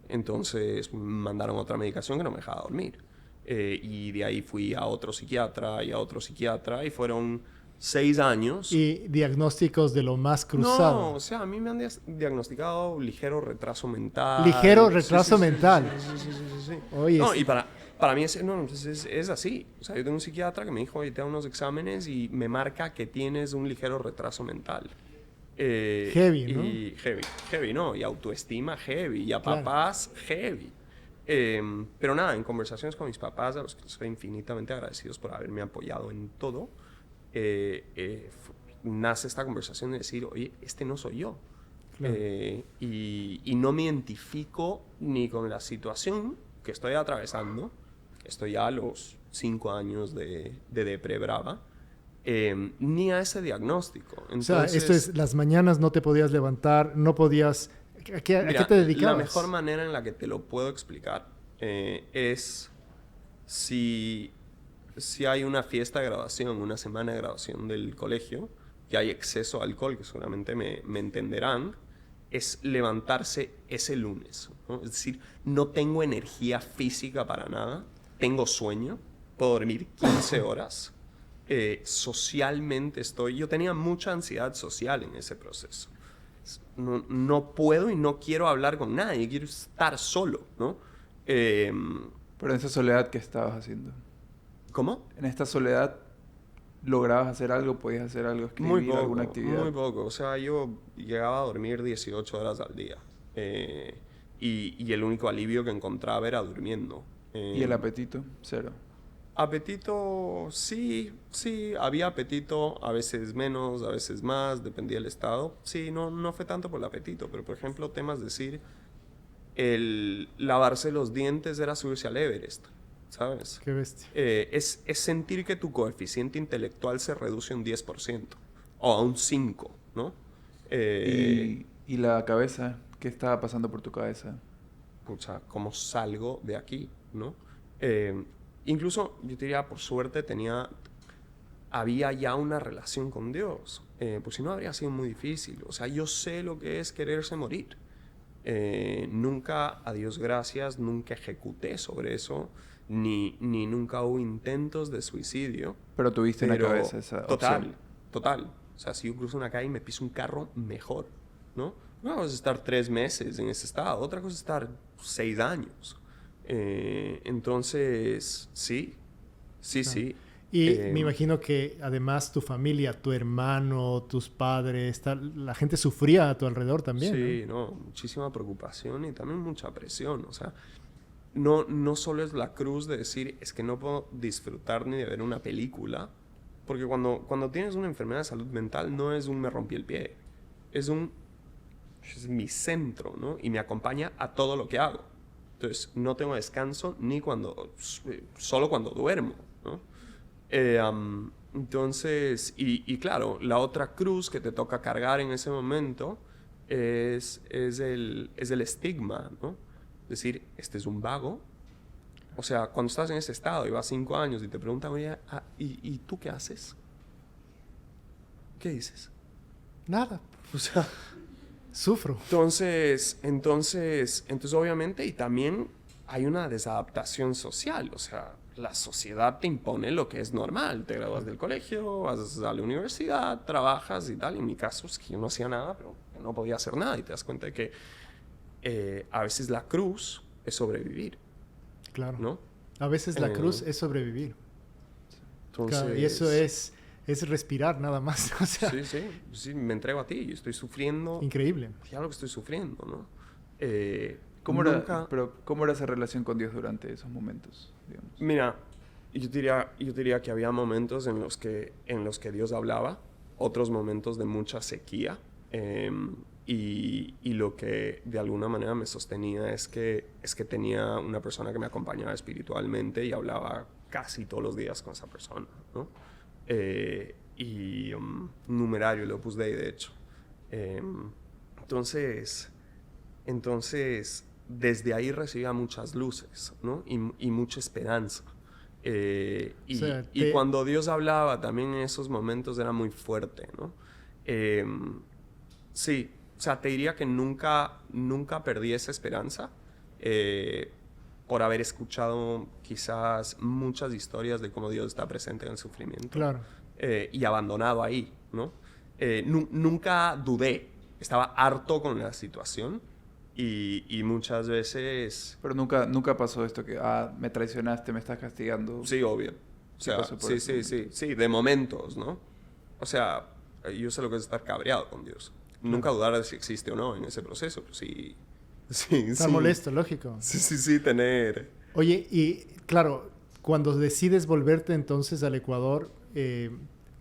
Entonces me mandaron otra medicación que no me dejaba dormir. Y de ahí fui a otro psiquiatra y a otro psiquiatra y fueron 6 años. Y diagnósticos de lo más cruzado. No, o sea, a mí me han diagnosticado ligero retraso mental. Ligero retraso mental. Sí. Oye, no, y para mí es así. O sea, yo tengo un psiquiatra que me dijo, oye, te da unos exámenes y me marca que tienes un ligero retraso mental. Heavy, ¿no? Y heavy, ¿no? Y autoestima heavy, y a papás heavy. Pero nada, en conversaciones con mis papás, a los que estoy infinitamente agradecidos por haberme apoyado en todo, nace esta conversación de decir, oye, este no soy yo. Claro. Y no me identifico ni con la situación que estoy atravesando. Estoy ya a los 5 años de depre brava. Ni a ese diagnóstico. Entonces, o sea, esto es, las mañanas no te podías levantar, no podías... ¿A qué te dedicabas? La mejor manera en la que te lo puedo explicar es si hay una fiesta de graduación, una semana de graduación del colegio, que hay exceso de alcohol, que seguramente me entenderán, es levantarse ese lunes, ¿no? Es decir, no tengo energía física para nada, tengo sueño, puedo dormir 15 horas, socialmente yo tenía mucha ansiedad social en ese proceso. No puedo y no quiero hablar con nadie, quiero estar solo, ¿no? Pero en esa soledad, ¿qué estabas haciendo? ¿Cómo? En esta soledad, ¿lograbas hacer algo? ¿Podías hacer algo? ¿Escribir alguna actividad? Muy poco. O sea, yo llegaba a dormir 18 horas al día. Y el único alivio que encontraba era durmiendo. ¿Y el apetito? Cero. Apetito, sí, había apetito, a veces menos, a veces más, dependía del estado. Sí, no fue tanto por el apetito, pero por ejemplo, temas de decir, el lavarse los dientes era subirse al Everest, ¿sabes? Qué bestia. Es sentir que tu coeficiente intelectual se reduce un 10% o a un 5%, ¿no? ¿Y la cabeza? ¿Qué estaba pasando por tu cabeza? Pucha, ¿cómo salgo de aquí, no? Incluso, yo diría, por suerte, había ya una relación con Dios. Pues si no, habría sido muy difícil. O sea, yo sé lo que es quererse morir. Nunca, a Dios gracias, nunca ejecuté sobre eso, ni nunca hubo intentos de suicidio. Pero tuviste en la cabeza esa opción. Total. O sea, si yo cruzo una calle y me piso un carro, mejor, ¿no? Una cosa es estar 3 meses en ese estado, otra cosa es estar 6 años. Entonces, sí. Y me imagino que además tu familia, tu hermano, tus padres, la gente sufría a tu alrededor también. Sí, ¿no? Muchísima preocupación y también mucha presión. O sea, no solo es la cruz de decir, es que no puedo disfrutar ni de ver una película, porque cuando tienes una enfermedad de salud mental no es un me rompí el pie, es mi centro, ¿no? Y me acompaña a todo lo que hago. Entonces, no tengo descanso ni solo cuando duermo, ¿no? Entonces, y claro, la otra cruz que te toca cargar en ese momento es el estigma, ¿no? Es decir, este es un vago. O sea, cuando estás en ese estado y vas 5 años y te preguntan, oye, ¿y tú qué haces? ¿Qué dices? Nada. O sea, sufro. Entonces, obviamente, y también hay una desadaptación social. O sea, la sociedad te impone lo que es normal. Te gradúas del colegio, vas a la universidad, trabajas y tal. En mi caso es que yo no hacía nada, pero no podía hacer nada. Y te das cuenta de que a veces la cruz es sobrevivir. Claro. ¿No? A veces la cruz es sobrevivir. Entonces, claro, y eso es respirar nada más. O sea, sí, me entrego a ti. Yo estoy sufriendo. Increíble. Ya lo que estoy sufriendo, ¿no? ¿Cómo era esa relación con Dios durante esos momentos, digamos? Mira, yo diría que había momentos en los que Dios hablaba, otros momentos de mucha sequía, y lo que de alguna manera me sostenía es que tenía una persona que me acompañaba espiritualmente y hablaba casi todos los días con esa persona, ¿no? Un numerario, el Opus Dei, de hecho. Entonces, desde ahí recibía muchas luces, ¿no? Y mucha esperanza. Y cuando Dios hablaba también en esos momentos era muy fuerte, ¿no? Sí, o sea, te diría que nunca perdí esa esperanza por haber escuchado quizás muchas historias de cómo Dios está presente en el sufrimiento. Claro. Y abandonado ahí, ¿no? Nunca dudé, estaba harto con la situación. Y muchas veces... Pero nunca pasó esto que, me traicionaste, me estás castigando. Sí, obvio. O sea, sí, de momentos, ¿no? O sea, yo sé lo que es estar cabreado con Dios. Nunca dudar de si existe o no en ese proceso. Pues sí. Está molesto, lógico. Sí, tener... Oye, y claro, cuando decides volverte entonces al Ecuador,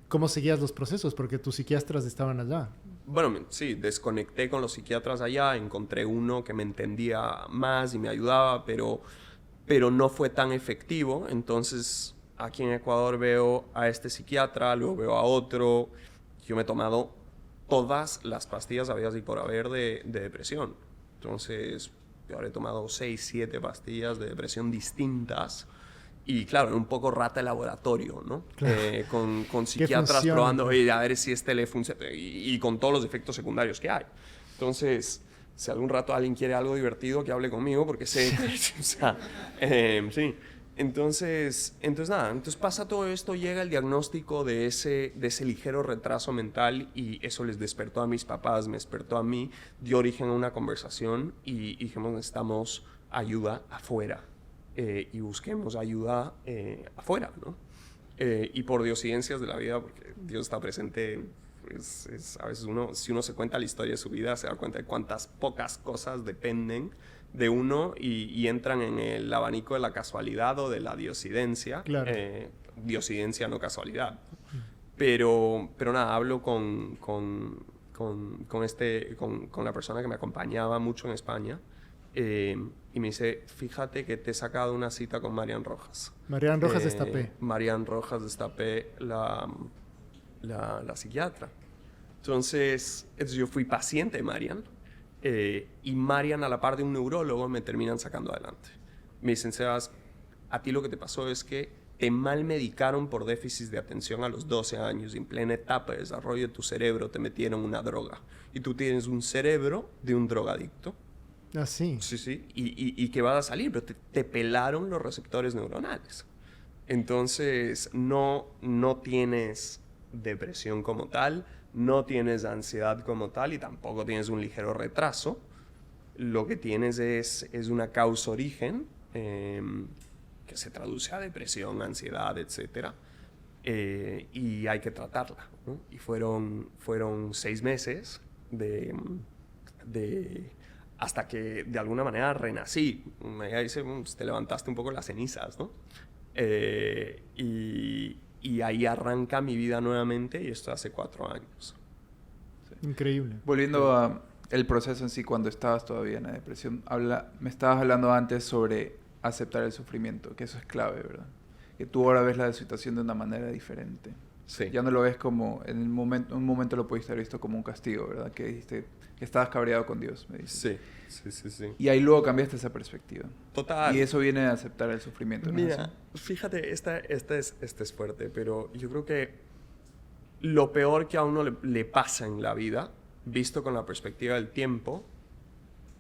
¿cómo seguías los procesos? Porque tus psiquiatras estaban allá. Bueno, sí, desconecté con los psiquiatras allá, encontré uno que me entendía más y me ayudaba, pero no fue tan efectivo. Entonces, aquí en Ecuador veo a este psiquiatra, luego veo a otro. Yo me he tomado todas las pastillas habidas y por haber de depresión. Entonces, yo habré tomado 6, 7 pastillas de depresión distintas. Y claro, un poco rata de laboratorio, ¿no? Claro. Con psiquiatras probando, oye, a ver si le funciona, y con todos los efectos secundarios que hay. Entonces, si algún rato alguien quiere algo divertido, que hable conmigo, porque sé, o sea, sí. Entonces nada, entonces pasa todo esto, llega el diagnóstico de ese ligero retraso mental y eso les despertó a mis papás, me despertó a mí, dio origen a una conversación y dijimos necesitamos ayuda afuera y busquemos ayuda afuera, ¿no? Y por diosidencias de la vida, porque Dios está presente, pues, a veces si uno se cuenta la historia de su vida se da cuenta de cuántas pocas cosas dependen de uno y entran en el abanico de la casualidad o de la diosidencia. Claro. Diosidencia, no casualidad. Pero nada, hablo con la persona que me acompañaba mucho en España y me dice, fíjate que te he sacado una cita con Marian Rojas. Marian Rojas de Estapé. Marian Rojas de Estapé, la psiquiatra. Entonces yo fui paciente de Marian. Y Marian a la par de un neurólogo me terminan sacando adelante. Me dicen, Sebas, a ti lo que te pasó es que te mal medicaron por déficit de atención a los 12 años y en plena etapa de desarrollo de tu cerebro te metieron una droga. Y tú tienes un cerebro de un drogadicto. Ah, sí. Sí. Y que vas a salir, pero te pelaron los receptores neuronales. Entonces no tienes depresión como tal, no tienes ansiedad como tal y tampoco tienes un ligero retraso. Lo que tienes es una causa-origen que se traduce a depresión, ansiedad, etc. Y hay que tratarla, ¿no? Y fueron 6 meses hasta que de alguna manera renací. Ella dice, te levantaste un poco las cenizas, ¿no? Y ahí arranca mi vida nuevamente y esto hace 4 años. Sí. Increíble. Volviendo a el proceso en sí cuando estabas todavía en la depresión, me estabas hablando antes sobre aceptar el sufrimiento, que eso es clave, ¿verdad? Que tú ahora ves la situación de una manera diferente. Sí. Ya no lo ves como, un momento lo pudiste haber visto como un castigo, ¿verdad? Que dijiste que estabas cabreado con Dios, me dices. Sí. Y ahí luego cambiaste esa perspectiva. Total. Y eso viene de aceptar el sufrimiento, ¿no? Mira, fíjate, esta es fuerte, pero yo creo que lo peor que a uno le pasa en la vida, visto con la perspectiva del tiempo,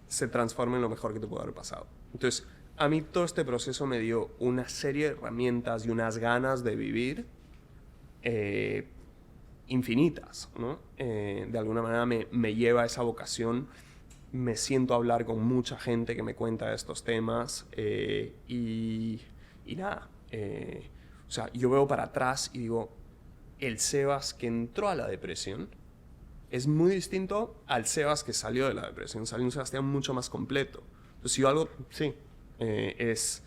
se transforma en lo mejor que te puede haber pasado. Entonces, a mí todo este proceso me dio una serie de herramientas y unas ganas de vivir infinitas, ¿no? De alguna manera me lleva a esa vocación. Me siento a hablar con mucha gente que me cuenta de estos temas y nada. O sea, yo veo para atrás y digo, el Sebas que entró a la depresión es muy distinto al Sebas que salió de la depresión. Salió un Sebastián mucho más completo. Entonces, si yo algo, sí, es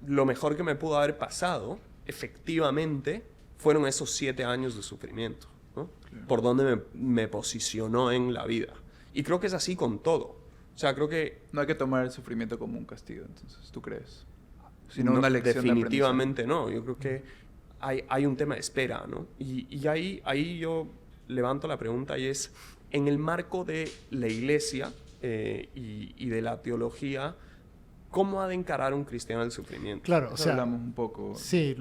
lo mejor que me pudo haber pasado, efectivamente, fueron esos 7 años de sufrimiento, ¿no? Claro. Por donde me posicionó en la vida. Y creo que es así con todo. O sea, creo que... No hay que tomar el sufrimiento como un castigo, entonces, ¿tú crees? Sino una lección definitivamente de no. Yo creo que hay un tema de espera, ¿no? Y ahí yo levanto la pregunta y es, en el marco de la iglesia y de la teología, ¿cómo ha de encarar un cristiano el sufrimiento? Claro, o sea... hablamos un poco... Sí,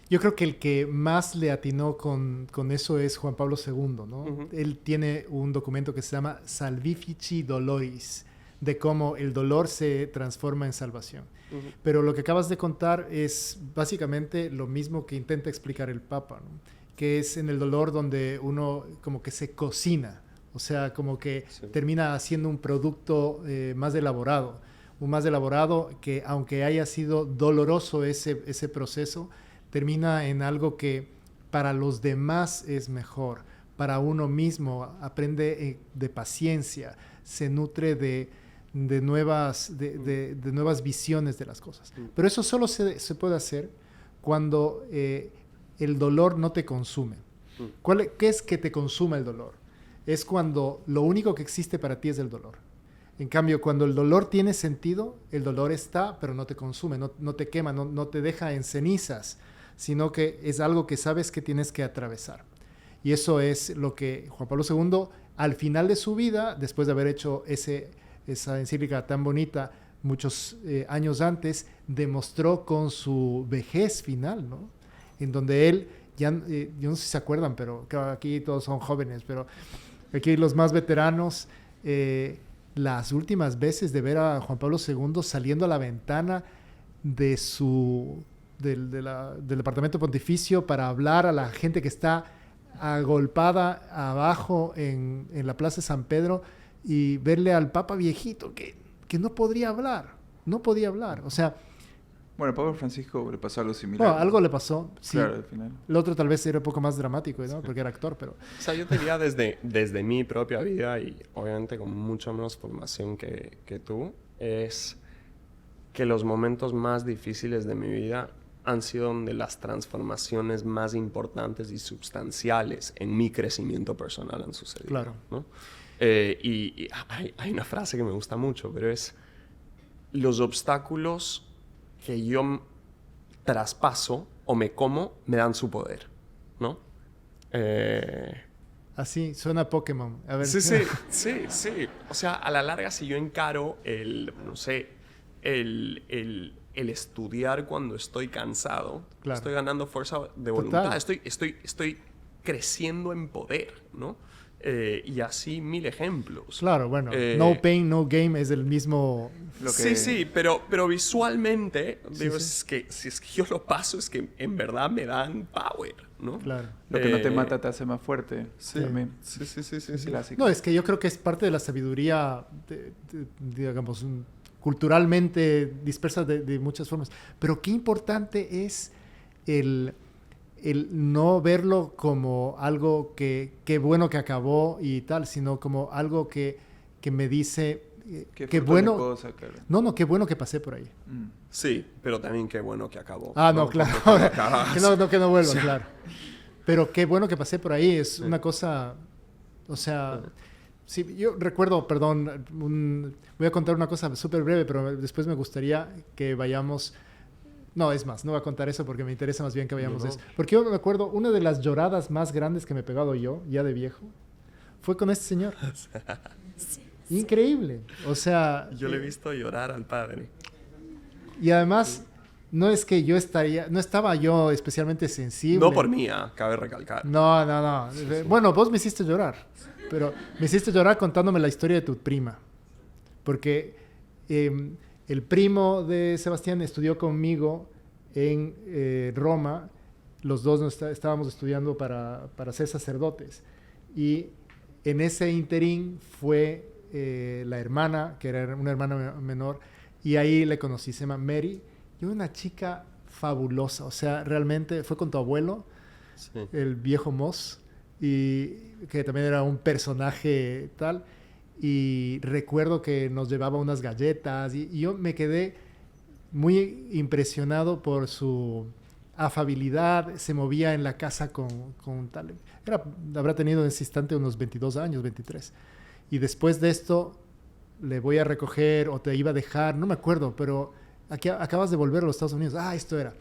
yo creo que el que más le atinó con eso es Juan Pablo II, ¿no? Uh-huh. Él tiene un documento que se llama Salvifici Doloris, de cómo el dolor se transforma en salvación. Uh-huh. Pero lo que acabas de contar es básicamente lo mismo que intenta explicar el Papa, ¿no? Que es en el dolor donde uno como que se cocina, o sea, como que termina haciendo un producto más elaborado que aunque haya sido doloroso ese proceso, termina en algo que para los demás es mejor, para uno mismo aprende de paciencia, se nutre de nuevas visiones de las cosas. Pero eso solo se puede hacer cuando el dolor no te consume. ¿Qué es que te consuma el dolor? Es cuando lo único que existe para ti es el dolor. En cambio, cuando el dolor tiene sentido, el dolor está, pero no te consume, no te quema, no te deja en cenizas, sino que es algo que sabes que tienes que atravesar. Y eso es lo que Juan Pablo II, al final de su vida, después de haber hecho esa encíclica tan bonita muchos años antes, demostró con su vejez final, ¿no? En donde él, yo no sé si se acuerdan, pero aquí todos son jóvenes, pero aquí los más veteranos, las últimas veces de ver a Juan Pablo II saliendo a la ventana de del departamento pontificio para hablar a la gente que está agolpada abajo en la Plaza de San Pedro y verle al Papa viejito que no podría hablar, o sea... Bueno, a Papa Francisco le pasó algo similar. Bueno, algo le pasó, sí. Claro, al final. El otro tal vez era un poco más dramático, ¿no? Porque era actor, pero... O sea, yo te diría desde mi propia vida y obviamente con mucha menos formación que tú, es que los momentos más difíciles de mi vida han sido donde las transformaciones más importantes y sustanciales en mi crecimiento personal han sucedido. Claro. ¿No? Y hay una frase que me gusta mucho, pero es: los obstáculos que yo traspaso o me como me dan su poder, ¿no? Así, suena Pokémon. A ver. Sí. O sea, a la larga, si yo encaro el estudiar cuando estoy cansado, Claro. estoy ganando fuerza de voluntad, Total. estoy creciendo en poder, ¿no? Y así mil ejemplos. Claro, bueno, no pain, no game es el mismo... Sí, pero visualmente, digo, sí. si es que yo lo paso, es que en verdad me dan power, ¿no? Claro. Lo que no te mata te hace más fuerte. Sí. También. Sí. Clásico. No, es que yo creo que es parte de la sabiduría, digamos, culturalmente dispersa de muchas formas. Pero qué importante es el no verlo como algo que bueno que acabó y tal, sino como algo que me dice que bueno... Cosa, claro. No, qué bueno que pasé por ahí. Sí, pero también qué bueno que acabó. No, claro. que no vuelva, claro. Pero qué bueno que pasé por ahí. Es una cosa... O sea... Sí, yo recuerdo, perdón, voy a contar una cosa súper breve, pero después me gustaría que vayamos... No, es más, no voy a contar eso porque me interesa más bien que vayamos a eso. Porque yo me acuerdo, una de las lloradas más grandes que me he pegado yo, ya de viejo, fue con este señor. Increíble. O sea... Yo le he visto llorar al padre. Y además, no es que no estaba yo especialmente sensible. No por mí, cabe recalcar. No. Bueno, vos me hiciste llorar, pero me hiciste llorar contándome la historia de tu prima. Porque el primo de Sebastián estudió conmigo en Roma. Los dos estábamos estudiando para ser sacerdotes. Y en ese interín fue la hermana, que era una hermana menor, y ahí le conocí, se llama Mary. Y una chica fabulosa, o sea, realmente fue con tu abuelo, Sí. el viejo Moss, y que también era un personaje tal. Y recuerdo que nos llevaba unas galletas y yo me quedé muy impresionado por su afabilidad. Se movía en la casa con tal... habrá tenido en ese instante unos 22 años, 23. Y después de esto le voy a recoger o te iba a dejar, no me acuerdo, pero aquí acabas de volver a los Estados Unidos. Te era.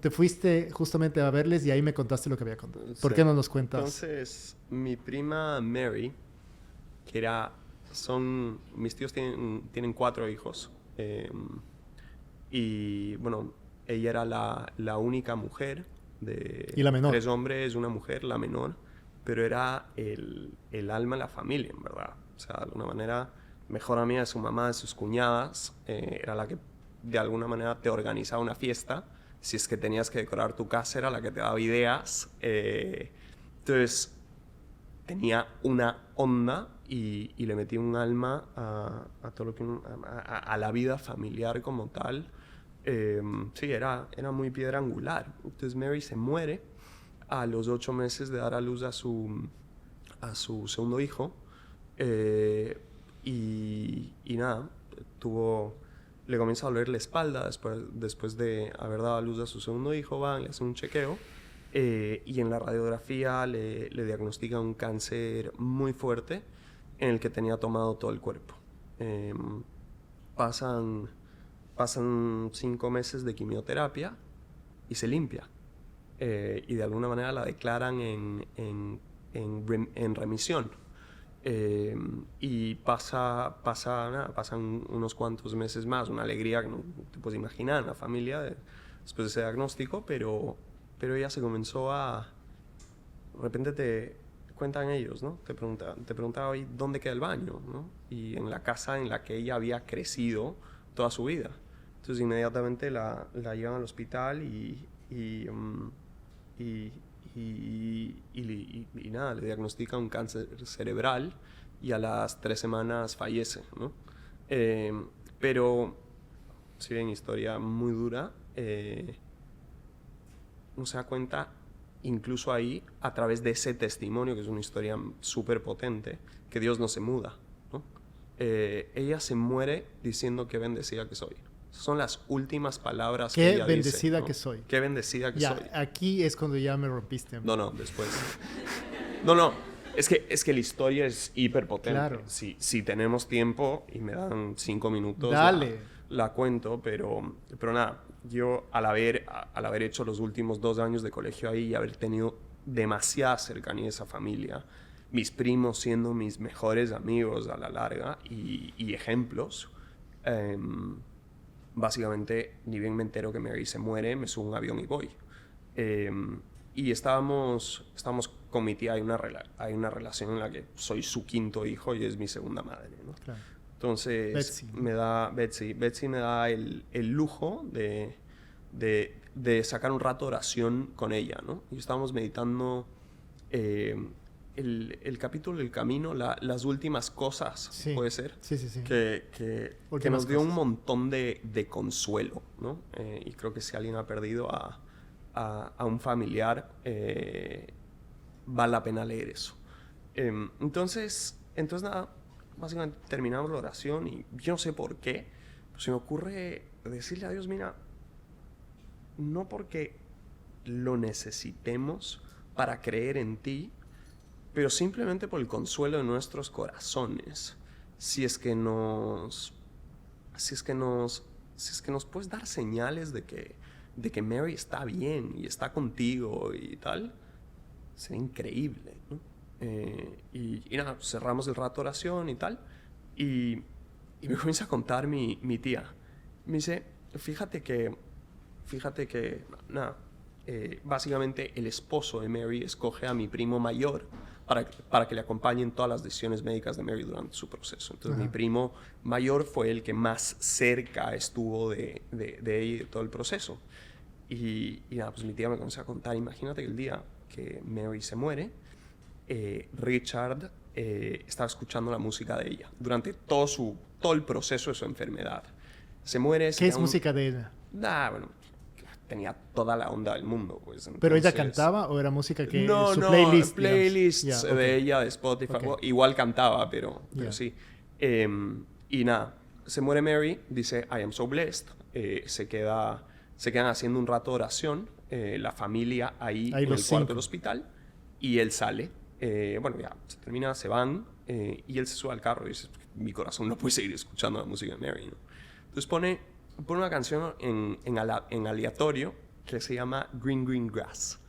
Te fuiste justamente a verles y ahí me contaste lo que había contado. ¿Por qué no nos cuentas? Entonces, mi prima Mary, que mis tíos tienen 4 hijos. Y bueno, ella era la única mujer de ¿Y la menor? 3 hombres, una mujer, la menor. Pero era el alma de la familia, en verdad. O sea, de alguna manera, mejor amiga de su mamá, de sus cuñadas. Era la que de alguna manera te organizaba una fiesta. Si es que tenías que decorar tu casa, era la que te daba ideas. Entonces, tenía una onda y le metí un alma a todo lo que a la vida familiar como tal. Sí, era muy piedra angular. Entonces Mary se muere a los 8 meses de dar a luz a su segundo hijo. Y nada, le comienza a doler la espalda después de haber dado a luz a su segundo hijo. Van, le hacen un chequeo. Y en la radiografía le diagnostican un cáncer muy fuerte en el que tenía tomado todo el cuerpo. Pasan 5 meses de quimioterapia y se limpia. Y de alguna manera la declaran en remisión. Y pasan unos cuantos meses más, una alegría que no te puedes imaginar en la familia después de ese diagnóstico, pero ella se comenzó de repente cuentan ellos, ¿no? Te preguntaba hoy dónde queda el baño, ¿no? Y en la casa en la que ella había crecido toda su vida. Entonces inmediatamente la llevan al hospital y nada, le diagnostican un cáncer cerebral y a las 3 semanas fallece, ¿no? Pero, si bien historia muy dura, uno se da cuenta, incluso ahí, a través de ese testimonio, que es una historia súper potente, que Dios no se muda, ¿no? Ella se muere diciendo qué bendecida que soy. Son las últimas palabras que ella dice. Qué bendecida que soy. Qué bendecida que soy. Aquí es cuando ya me rompiste. No, después. No, es que la historia es hiper potente. Claro. Si tenemos tiempo y me dan 5 minutos, Dale. la cuento, pero nada, yo al haber hecho los últimos 2 años de colegio ahí y haber tenido demasiada cercanía a esa familia, mis primos siendo mis mejores amigos a la larga y ejemplos, básicamente, ni bien me entero que Mary se muere, me subo a un avión y voy. Y estábamos con mi tía, hay una relación en la que soy su 5º hijo y es mi segunda madre, ¿no? Claro. Entonces, Betsy me da el lujo de sacar un rato de oración con ella, ¿no? Y estábamos meditando el capítulo del camino, las últimas cosas, Sí. puede ser. Sí. Que Últimas nos dio cosas. un montón de consuelo, ¿no? Y creo que si alguien ha perdido a un familiar, vale la pena leer eso. Entonces nada, básicamente terminamos la oración y yo no sé por qué, pues se me ocurre decirle a Dios, mira, no porque lo necesitemos para creer en ti, pero simplemente por el consuelo de nuestros corazones, si es que nos puedes dar señales de que Mary está bien y está contigo y tal, sería increíble, ¿no? Y nada, cerramos el rato de oración y tal, y me comienza a contar mi tía. Me dice, fíjate que nada, básicamente el esposo de Mary escoge a mi primo mayor para que le acompañe en todas las decisiones médicas de Mary durante su proceso. Entonces, mi primo mayor fue el que más cerca estuvo de ella y de todo el proceso. Y nada, pues mi tía me comenzó a contar, imagínate que el día que Mary se muere, Richard estaba escuchando la música de ella durante todo el proceso de su enfermedad. Se muere... ¿Qué es música de ella? Bueno, tenía toda la onda del mundo, pues. ¿Pero ella Entonces, cantaba o era música que no, su no, playlist? playlists digamos? de Ya, ok. ella de Spotify. Ok. Igual cantaba, pero Ya. sí. Y nada, se muere Mary, dice, I am so blessed. Se quedan haciendo un rato de oración, la familia ahí en el los cuarto 5. del hospital, y él sale. Bueno, ya se termina, se van, y él se sube al carro y dice, mi corazón no puede seguir escuchando la música de Mary, ¿no? Entonces pone una canción en aleatorio que se llama Green Green Grass.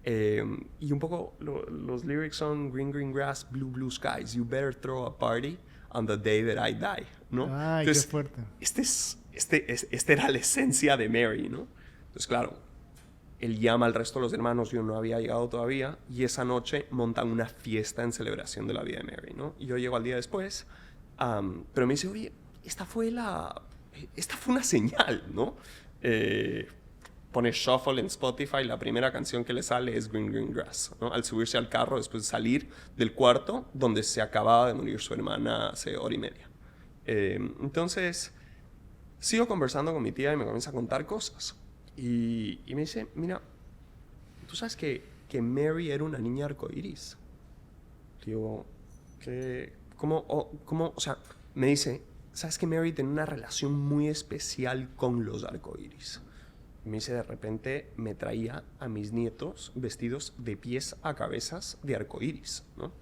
Y un poco los lyrics son Green Green Grass, Blue Blue Skies, you better throw a party on the day that I die, ¿no? Ay, entonces, qué fuerte. Esta era la esencia de Mary, ¿no? Entonces, claro, él llama al resto de los hermanos, yo no había llegado todavía, y esa noche montan una fiesta en celebración de la vida de Mary, ¿no? Y yo llego al día después, pero me dice, oye, esta fue una señal, ¿no? Pone shuffle en Spotify, la primera canción que le sale es Green Green Grass, ¿no? Al subirse al carro, después de salir del cuarto donde se acababa de morir su hermana hace hora y media. Entonces, sigo conversando con mi tía y me comienza a contar cosas. Y me dice, mira, ¿tú sabes que Mary era una niña arcoíris? Digo, ¿cómo? O sea, me dice, ¿sabes que Mary tenía una relación muy especial con los arcoíris? Me dice, de repente me traía a mis nietos vestidos de pies a cabezas de arcoíris, ¿no?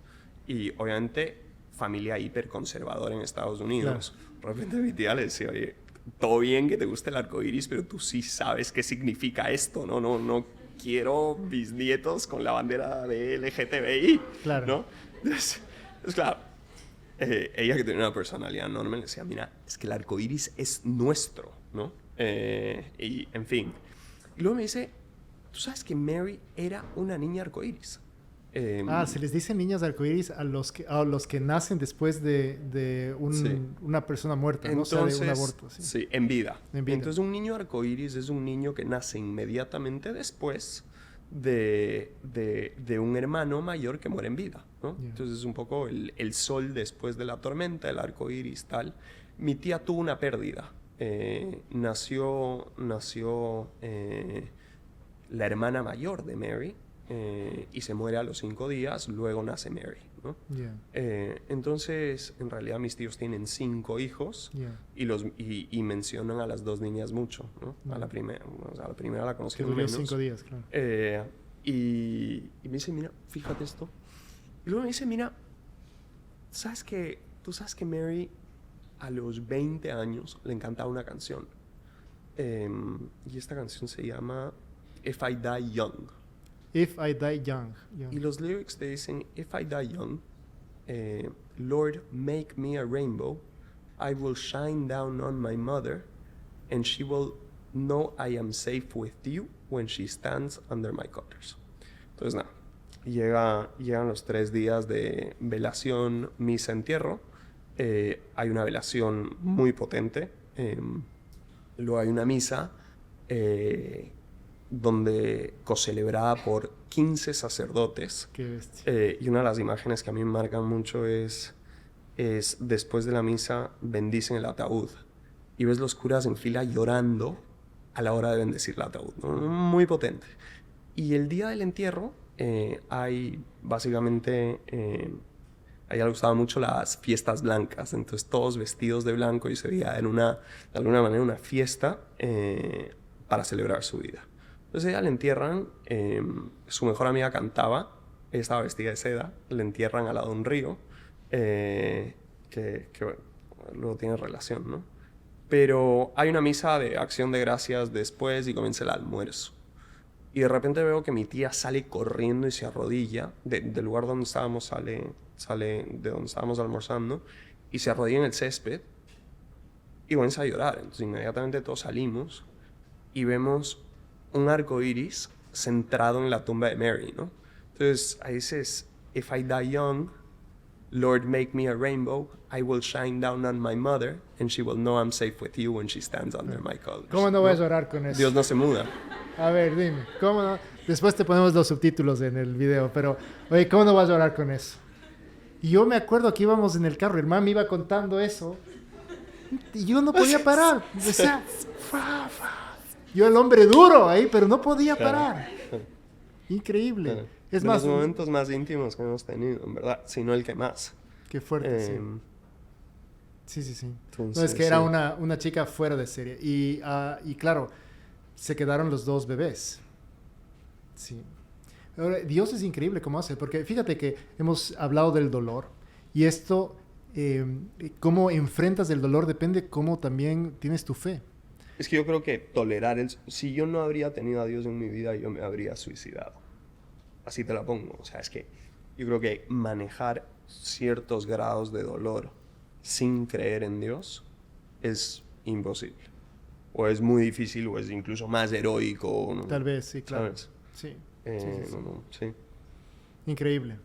Y obviamente, familia hiperconservadora en Estados Unidos. Claro. De repente mi tía le decía, oye, todo bien que te guste el arcoíris, pero tú sí sabes qué significa esto, ¿no? No quiero bisnietos con la bandera de LGTBI, claro. ¿no? Entonces claro, ella que tiene una personalidad enorme le decía, mira, es que el arcoíris es nuestro, ¿no? Y en fin. Y luego me dice, ¿tú sabes que Mary era una niña arcoíris? Se les dice niños arcoíris a los que nacen después de una persona muerta, ¿no? O sea, de un aborto. Sí, en vida. En vida. Entonces, un niño arcoíris es un niño que nace inmediatamente después de un hermano mayor que muere en vida, ¿no? Yeah. Entonces, es un poco el sol después de la tormenta, el arcoíris, tal. Mi tía tuvo una pérdida. Nació la hermana mayor de Mary. Y se muere a los 5 días, luego nace Mary, ¿no? Yeah. Entonces, en realidad mis tíos tienen 5 hijos, Yeah. y mencionan a las 2 niñas mucho, ¿no? A la primera, o sea, a la primera la Que conocieron duró menos. 5 días, claro. Y me dice, mira, fíjate esto. Y luego me dice, mira, tú sabes que Mary a los 20 años le encantaba una canción. Y esta canción se llama If I Die Young. If I Die Young. Y los lyrics te dicen, If I die young, Lord, make me a rainbow. I will shine down on my mother, and she will know I am safe with you when she stands under my colors. Entonces, nada, llegan los 3 días de velación, misa, entierro. Hay una velación muy potente. Luego hay una misa donde cocelebrada por 15 sacerdotes. Qué bestia. Y una de las imágenes que a mí me marcan mucho es después de la misa bendicen el ataúd y ves los curas en fila llorando a la hora de bendecir el ataúd, ¿no? Muy potente. Y el día del entierro hay básicamente a ella le gustaban mucho las fiestas blancas, entonces todos vestidos de blanco y se veía de alguna manera una fiesta para celebrar su vida. Entonces ella le entierran, su mejor amiga cantaba, ella estaba vestida de seda, le entierran al lado de un río, que bueno, luego tiene relación, ¿no? Pero hay una misa de acción de gracias después y comienza el almuerzo. Y de repente veo que mi tía sale corriendo y se arrodilla del lugar donde estábamos, sale de donde estábamos almorzando y se arrodilla en el césped y comienza a llorar. Entonces inmediatamente todos salimos y vemos un arco iris centrado en la tumba de Mary, ¿no? Entonces ahí dices, If I die young, Lord, make me a rainbow. I will shine down on my mother, and she will know I'm safe with you when she stands under my colors. ¿Cómo no voy a llorar con eso? Dios no se muda. A ver, dime, ¿cómo no? Después te ponemos los subtítulos en el video, pero, oye, ¿cómo no vas a llorar con eso? Y yo me acuerdo que íbamos en el carro, el man me iba contando eso, y yo no podía parar. O sea, yo el hombre duro ahí, pero no podía parar. Increíble. Claro. Es de más, los momentos más íntimos que hemos tenido, en verdad, si no el que más. qué fuerte, sí. Sí. Entonces, No, es que era sí. una chica fuera de serie. Y claro, se quedaron los 2 bebés. Sí. Ahora, Dios es increíble cómo hace, porque fíjate que hemos hablado del dolor. Y esto, cómo enfrentas el dolor, depende cómo también tienes tu fe. Es que yo creo que tolerar si yo no habría tenido a Dios en mi vida, yo me habría suicidado. Así te la pongo. O sea, es que yo creo que manejar ciertos grados de dolor sin creer en Dios es imposible. O es muy difícil, o es incluso más heroico, ¿no? Tal vez, sí, claro. ¿Sabes? Sí. Sí. Increíble.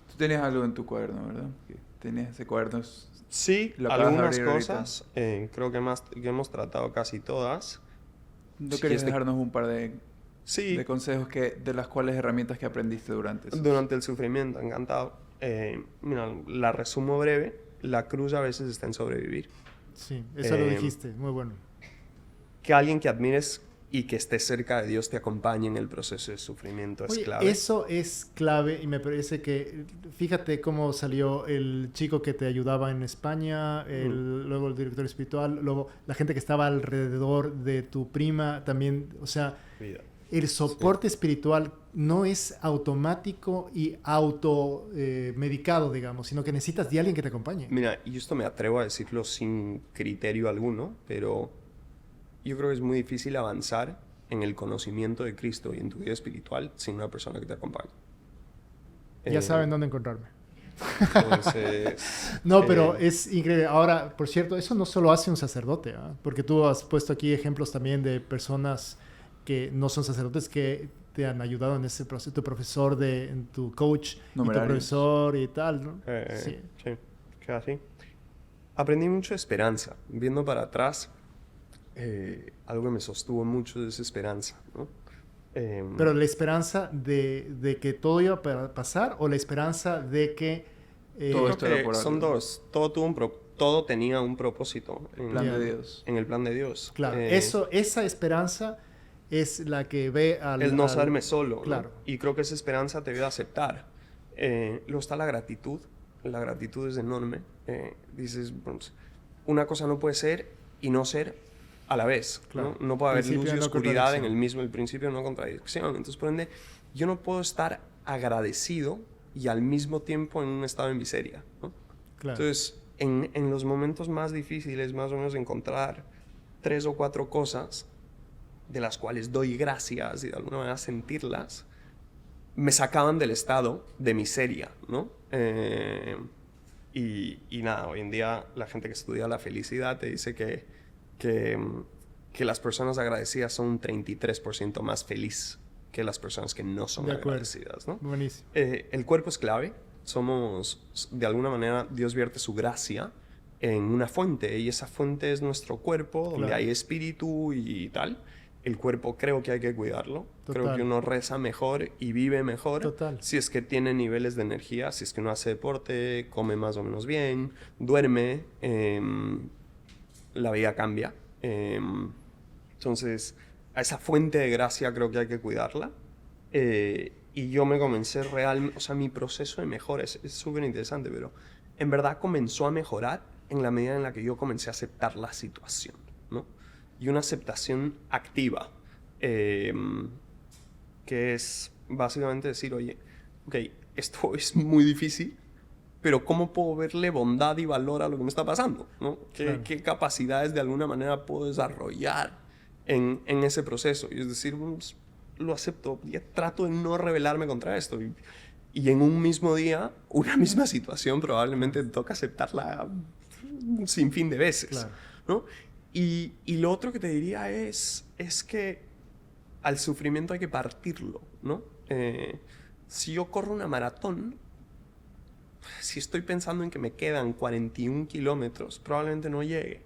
Tú tenías algo en tu cuaderno, ¿verdad? Que tenías ese cuaderno. Sí, Lo acabas de algunas abrir cosas. Creo que hemos tratado casi todas. ¿No Si querías quieres dejarnos un par de Sí, consejos de las cuales herramientas que aprendiste durante eso? durante el sufrimiento, encantado. Mira, la resumo breve. La cruz a veces está en sobrevivir. Sí, eso lo dijiste. Muy bueno. Que alguien que admires y que esté cerca de Dios te acompañe en el proceso de sufrimiento es Oye, clave. eso es clave y me parece que, fíjate cómo salió el chico que te ayudaba en España, luego el director espiritual, luego la gente que estaba alrededor de tu prima también, o sea, Vida. el soporte espiritual no es automático y automedicado, digamos, sino que necesitas de alguien que te acompañe. Mira, y esto me atrevo a decirlo sin criterio alguno, pero yo creo que es muy difícil avanzar en el conocimiento de Cristo y en tu vida espiritual sin una persona que te acompañe. Ya saben dónde encontrarme. Entonces... No, pero es increíble. Ahora, por cierto, eso no solo hace un sacerdote, ¿eh? Porque tú has puesto aquí ejemplos también de personas que no son sacerdotes, que te han ayudado en ese proceso? Tu profesor, tu coach, y tu Numerarios. profesor y tal, ¿no? Sí, queda así. Aprendí mucho de esperanza. Viendo para atrás, algo que me sostuvo mucho es esperanza, ¿no? Pero la esperanza de que todo iba a pasar, o la esperanza de que... Todo Creo esto era que por son algo. dos. Todo tenía un propósito El plan Ya. de Dios. en el plan de Dios. Claro, esa esperanza es la que ve al... El no al- saberme solo, ¿no? Claro. Y creo que esa esperanza te debe aceptar. Luego está la gratitud. La gratitud es enorme. Dices, pues, una cosa no puede ser y no ser a la vez. Claro. ¿No? No puede haber Principio luz y de no oscuridad en contradicción. el principio de no contradicción. Entonces, por ende, yo no puedo estar agradecido y al mismo tiempo en un estado de miseria, ¿no? Claro. Entonces, en los momentos más difíciles, más o menos encontrar 3 o 4 cosas de las cuales doy gracias y de alguna manera sentirlas, me sacaban del estado de miseria, ¿no? Y nada, hoy en día la gente que estudia la felicidad te dice que las personas agradecidas son un 33% más feliz que las personas que no son De acuerdo. agradecidas, ¿no? Buenísimo. El cuerpo es clave. De alguna manera, Dios vierte su gracia en una fuente, y esa fuente es nuestro cuerpo, donde Claro. hay espíritu y tal. El cuerpo creo que hay que cuidarlo. Creo Total. que uno reza mejor y vive mejor Total. si es que tiene niveles de energía, si es que uno hace deporte, come más o menos bien, duerme, la vida cambia. Entonces, a esa fuente de gracia creo que hay que cuidarla. Y yo me comencé realmente, o sea, mi proceso de mejora es súper interesante, pero en verdad comenzó a mejorar en la medida en la que yo comencé a aceptar la situación, ¿no? Y una aceptación activa, que es básicamente decir, oye, ok, esto es muy difícil, pero ¿cómo puedo verle bondad y valor a lo que me está pasando, ¿no? Claro. ¿Qué capacidades de alguna manera puedo desarrollar en ese proceso? Y es decir, pues, lo acepto, ya trato de no rebelarme contra esto. Y en un mismo día, una misma situación, probablemente te toca aceptarla un sinfín de veces, Claro. ¿no? Y lo otro que te diría es que al sufrimiento hay que partirlo, ¿no? Si yo corro una maratón, si estoy pensando en que me quedan 41 kilómetros, probablemente no llegue.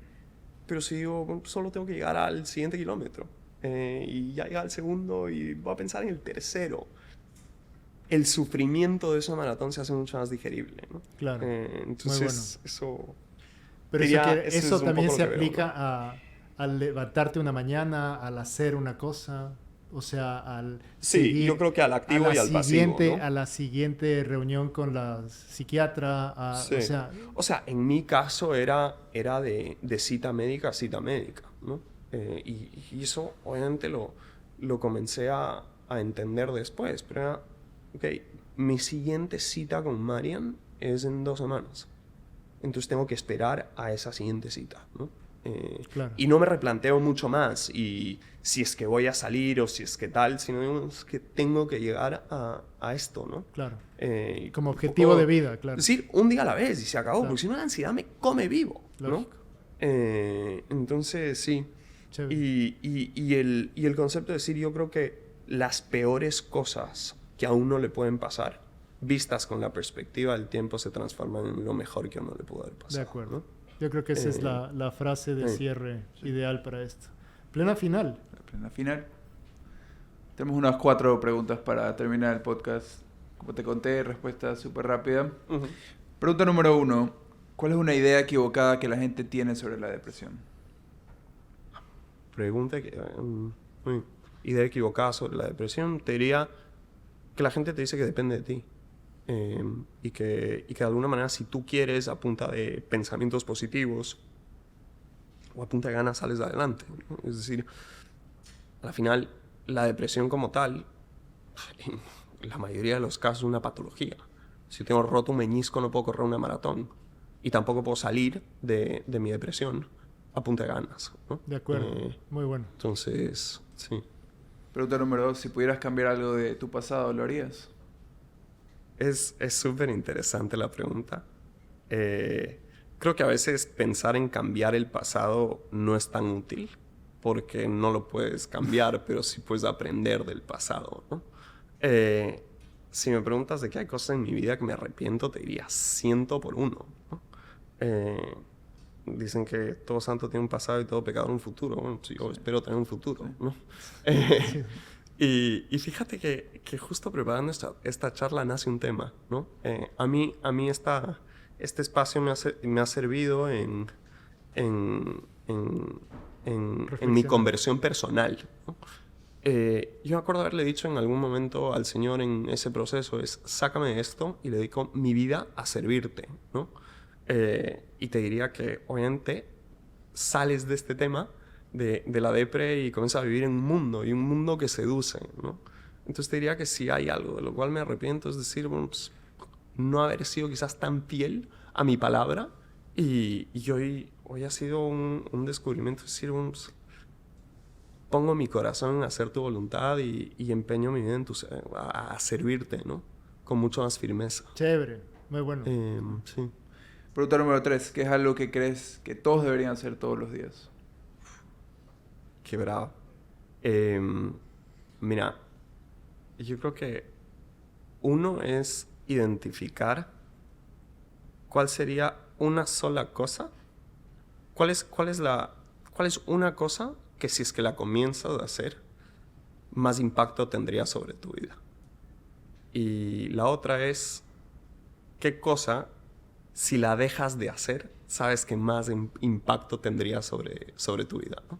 Pero si digo, bueno, solo tengo que llegar al siguiente kilómetro, y ya llega el segundo y voy a pensar en el tercero, el sufrimiento de esa maratón se hace mucho más digerible, ¿no? Claro. Entonces, eso... Pero diría, eso, ese eso es un también poco se lo que veo, aplica ¿no? al levantarte una mañana, al hacer una cosa, o sea, al Sí, yo creo que al activo a la y al pasivo, siguiente, ¿no? a la siguiente reunión con la psiquiatra, Sí. o sea, en mi caso era de cita médica a cita médica, ¿no? Y eso obviamente lo comencé a entender después, pero era, ok, mi siguiente cita con Marian es en 2 semanas. Entonces tengo que esperar a esa siguiente cita, ¿no? Claro. Y no me replanteo mucho más y si es que voy a salir o si es que tal, sino digo, es que tengo que llegar a esto, ¿no? claro, Y como un objetivo poco de vida, claro. decir, un día a la vez y se acabó, Claro. porque si no la ansiedad me come vivo, Lógico. ¿no? Entonces, sí. Chévere. Y el concepto de decir, yo creo que las peores cosas que a uno le pueden pasar, vistas con la perspectiva del tiempo, se transforman en lo mejor que a uno le pudo haber pasado. De acuerdo. ¿no? Yo creo que esa es la frase de cierre ideal para esto. Plena final. La plena final. Tenemos unas 4 preguntas para terminar el podcast. Como te conté, respuesta súper rápida. Ujú. Pregunta número 1. ¿Cuál es una idea equivocada que la gente tiene sobre la depresión? Pregunta que... idea equivocada sobre la depresión. Te diría que la gente te dice que depende de ti. Y que de alguna manera, si tú quieres, a punta de pensamientos positivos o a punta de ganas, sales adelante, ¿no? Es decir, al final, la depresión como tal, en la mayoría de los casos, es una patología. Si tengo roto un meñisco, no puedo correr una maratón. Y tampoco puedo salir de mi depresión a punta de ganas, ¿no? De acuerdo. Muy bueno. Entonces, sí. Pregunta número 2. Si pudieras cambiar algo de tu pasado, ¿lo harías? Es súper interesante la pregunta. Creo que a veces pensar en cambiar el pasado no es tan útil. porque no lo puedes cambiar, pero sí puedes aprender del pasado, ¿no? Si me preguntas de que hay cosas en mi vida que me arrepiento, te diría 100%, ¿no? Dicen que todo santo tiene un pasado y todo pecador un futuro. Bueno, yo espero tener un futuro, ¿no? Y fíjate que justo preparando esta charla nace un tema, ¿no? A mí este espacio me ha servido en mi conversión personal, ¿no? Yo me acuerdo haberle dicho en algún momento al Señor en ese proceso, sácame de esto y le dedico mi vida a servirte, ¿no? Y te diría que obviamente sales de este tema de la depre y comienzas a vivir en un mundo que seduce, ¿no? Entonces te diría que si hay algo de lo cual me arrepiento es decir, bueno, pues, no haber sido quizás tan fiel a mi palabra y hoy ha sido un descubrimiento, es decir, pues, pongo mi corazón en hacer tu voluntad y empeño mi vida a servirte, ¿no? Con mucho más firmeza. Chévere, muy bueno. Sí. Pregunta número 3. ¿Qué es algo que crees que todos deberían hacer todos los días? Qué bravo. Mira, yo creo que uno es identificar cuál sería una sola cosa. ¿Cuál es una cosa que si es que la comienzas a hacer, más impacto tendría sobre tu vida? Y la otra es qué cosa, si la dejas de hacer, sabes que más impacto tendría sobre tu vida, ¿no?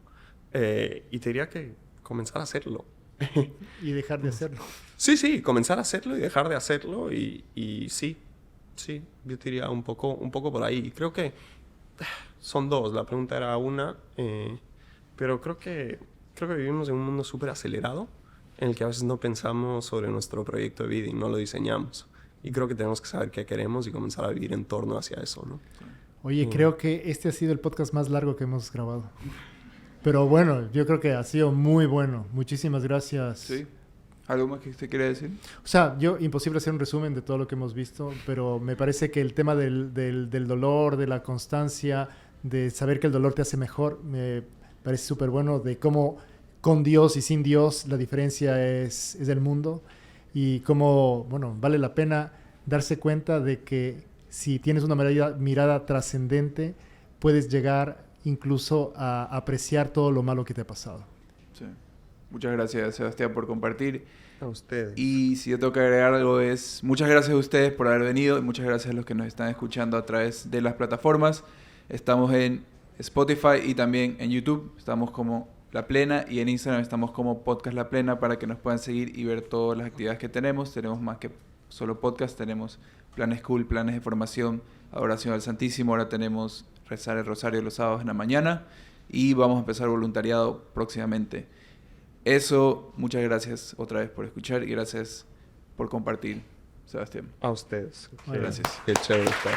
Y te diría que comenzar a hacerlo. Y dejar de hacerlo. Sí, comenzar a hacerlo y dejar de hacerlo y sí, yo te diría un poco por ahí. Y creo que son dos, la pregunta era una, pero creo que vivimos en un mundo súper acelerado en el que a veces no pensamos sobre nuestro proyecto de vida y no lo diseñamos. Y creo que tenemos que saber qué queremos y comenzar a vivir en torno hacia eso, ¿no? Oye, creo que este ha sido el podcast más largo que hemos grabado. Pero bueno, yo creo que ha sido muy bueno. Muchísimas gracias. Sí. ¿Algo más que usted quiere decir? O sea, imposible hacer un resumen de todo lo que hemos visto, pero me parece que el tema del dolor, de la constancia, de saber que el dolor te hace mejor, me parece súper bueno, de cómo con Dios y sin Dios la diferencia es el mundo y cómo, bueno, vale la pena darse cuenta de que si tienes una mirada trascendente, puedes llegar incluso a apreciar todo lo malo que te ha pasado. Sí. Muchas gracias, Sebastián, por compartir. A ustedes. Y si yo tengo que agregar algo es muchas gracias a ustedes por haber venido y muchas gracias a los que nos están escuchando a través de las plataformas. Estamos en Spotify y también en YouTube. Estamos como La Plena y en Instagram estamos como Podcast La Plena para que nos puedan seguir y ver todas las actividades que tenemos. Tenemos más que solo podcast, tenemos planes cool, planes de formación, adoración al Santísimo. Ahora tenemos rezar el rosario los sábados en la mañana y vamos a empezar voluntariado próximamente. Eso, muchas gracias otra vez por escuchar y gracias por compartir, Sebastián. A ustedes. Gracias. Qué chévere estar.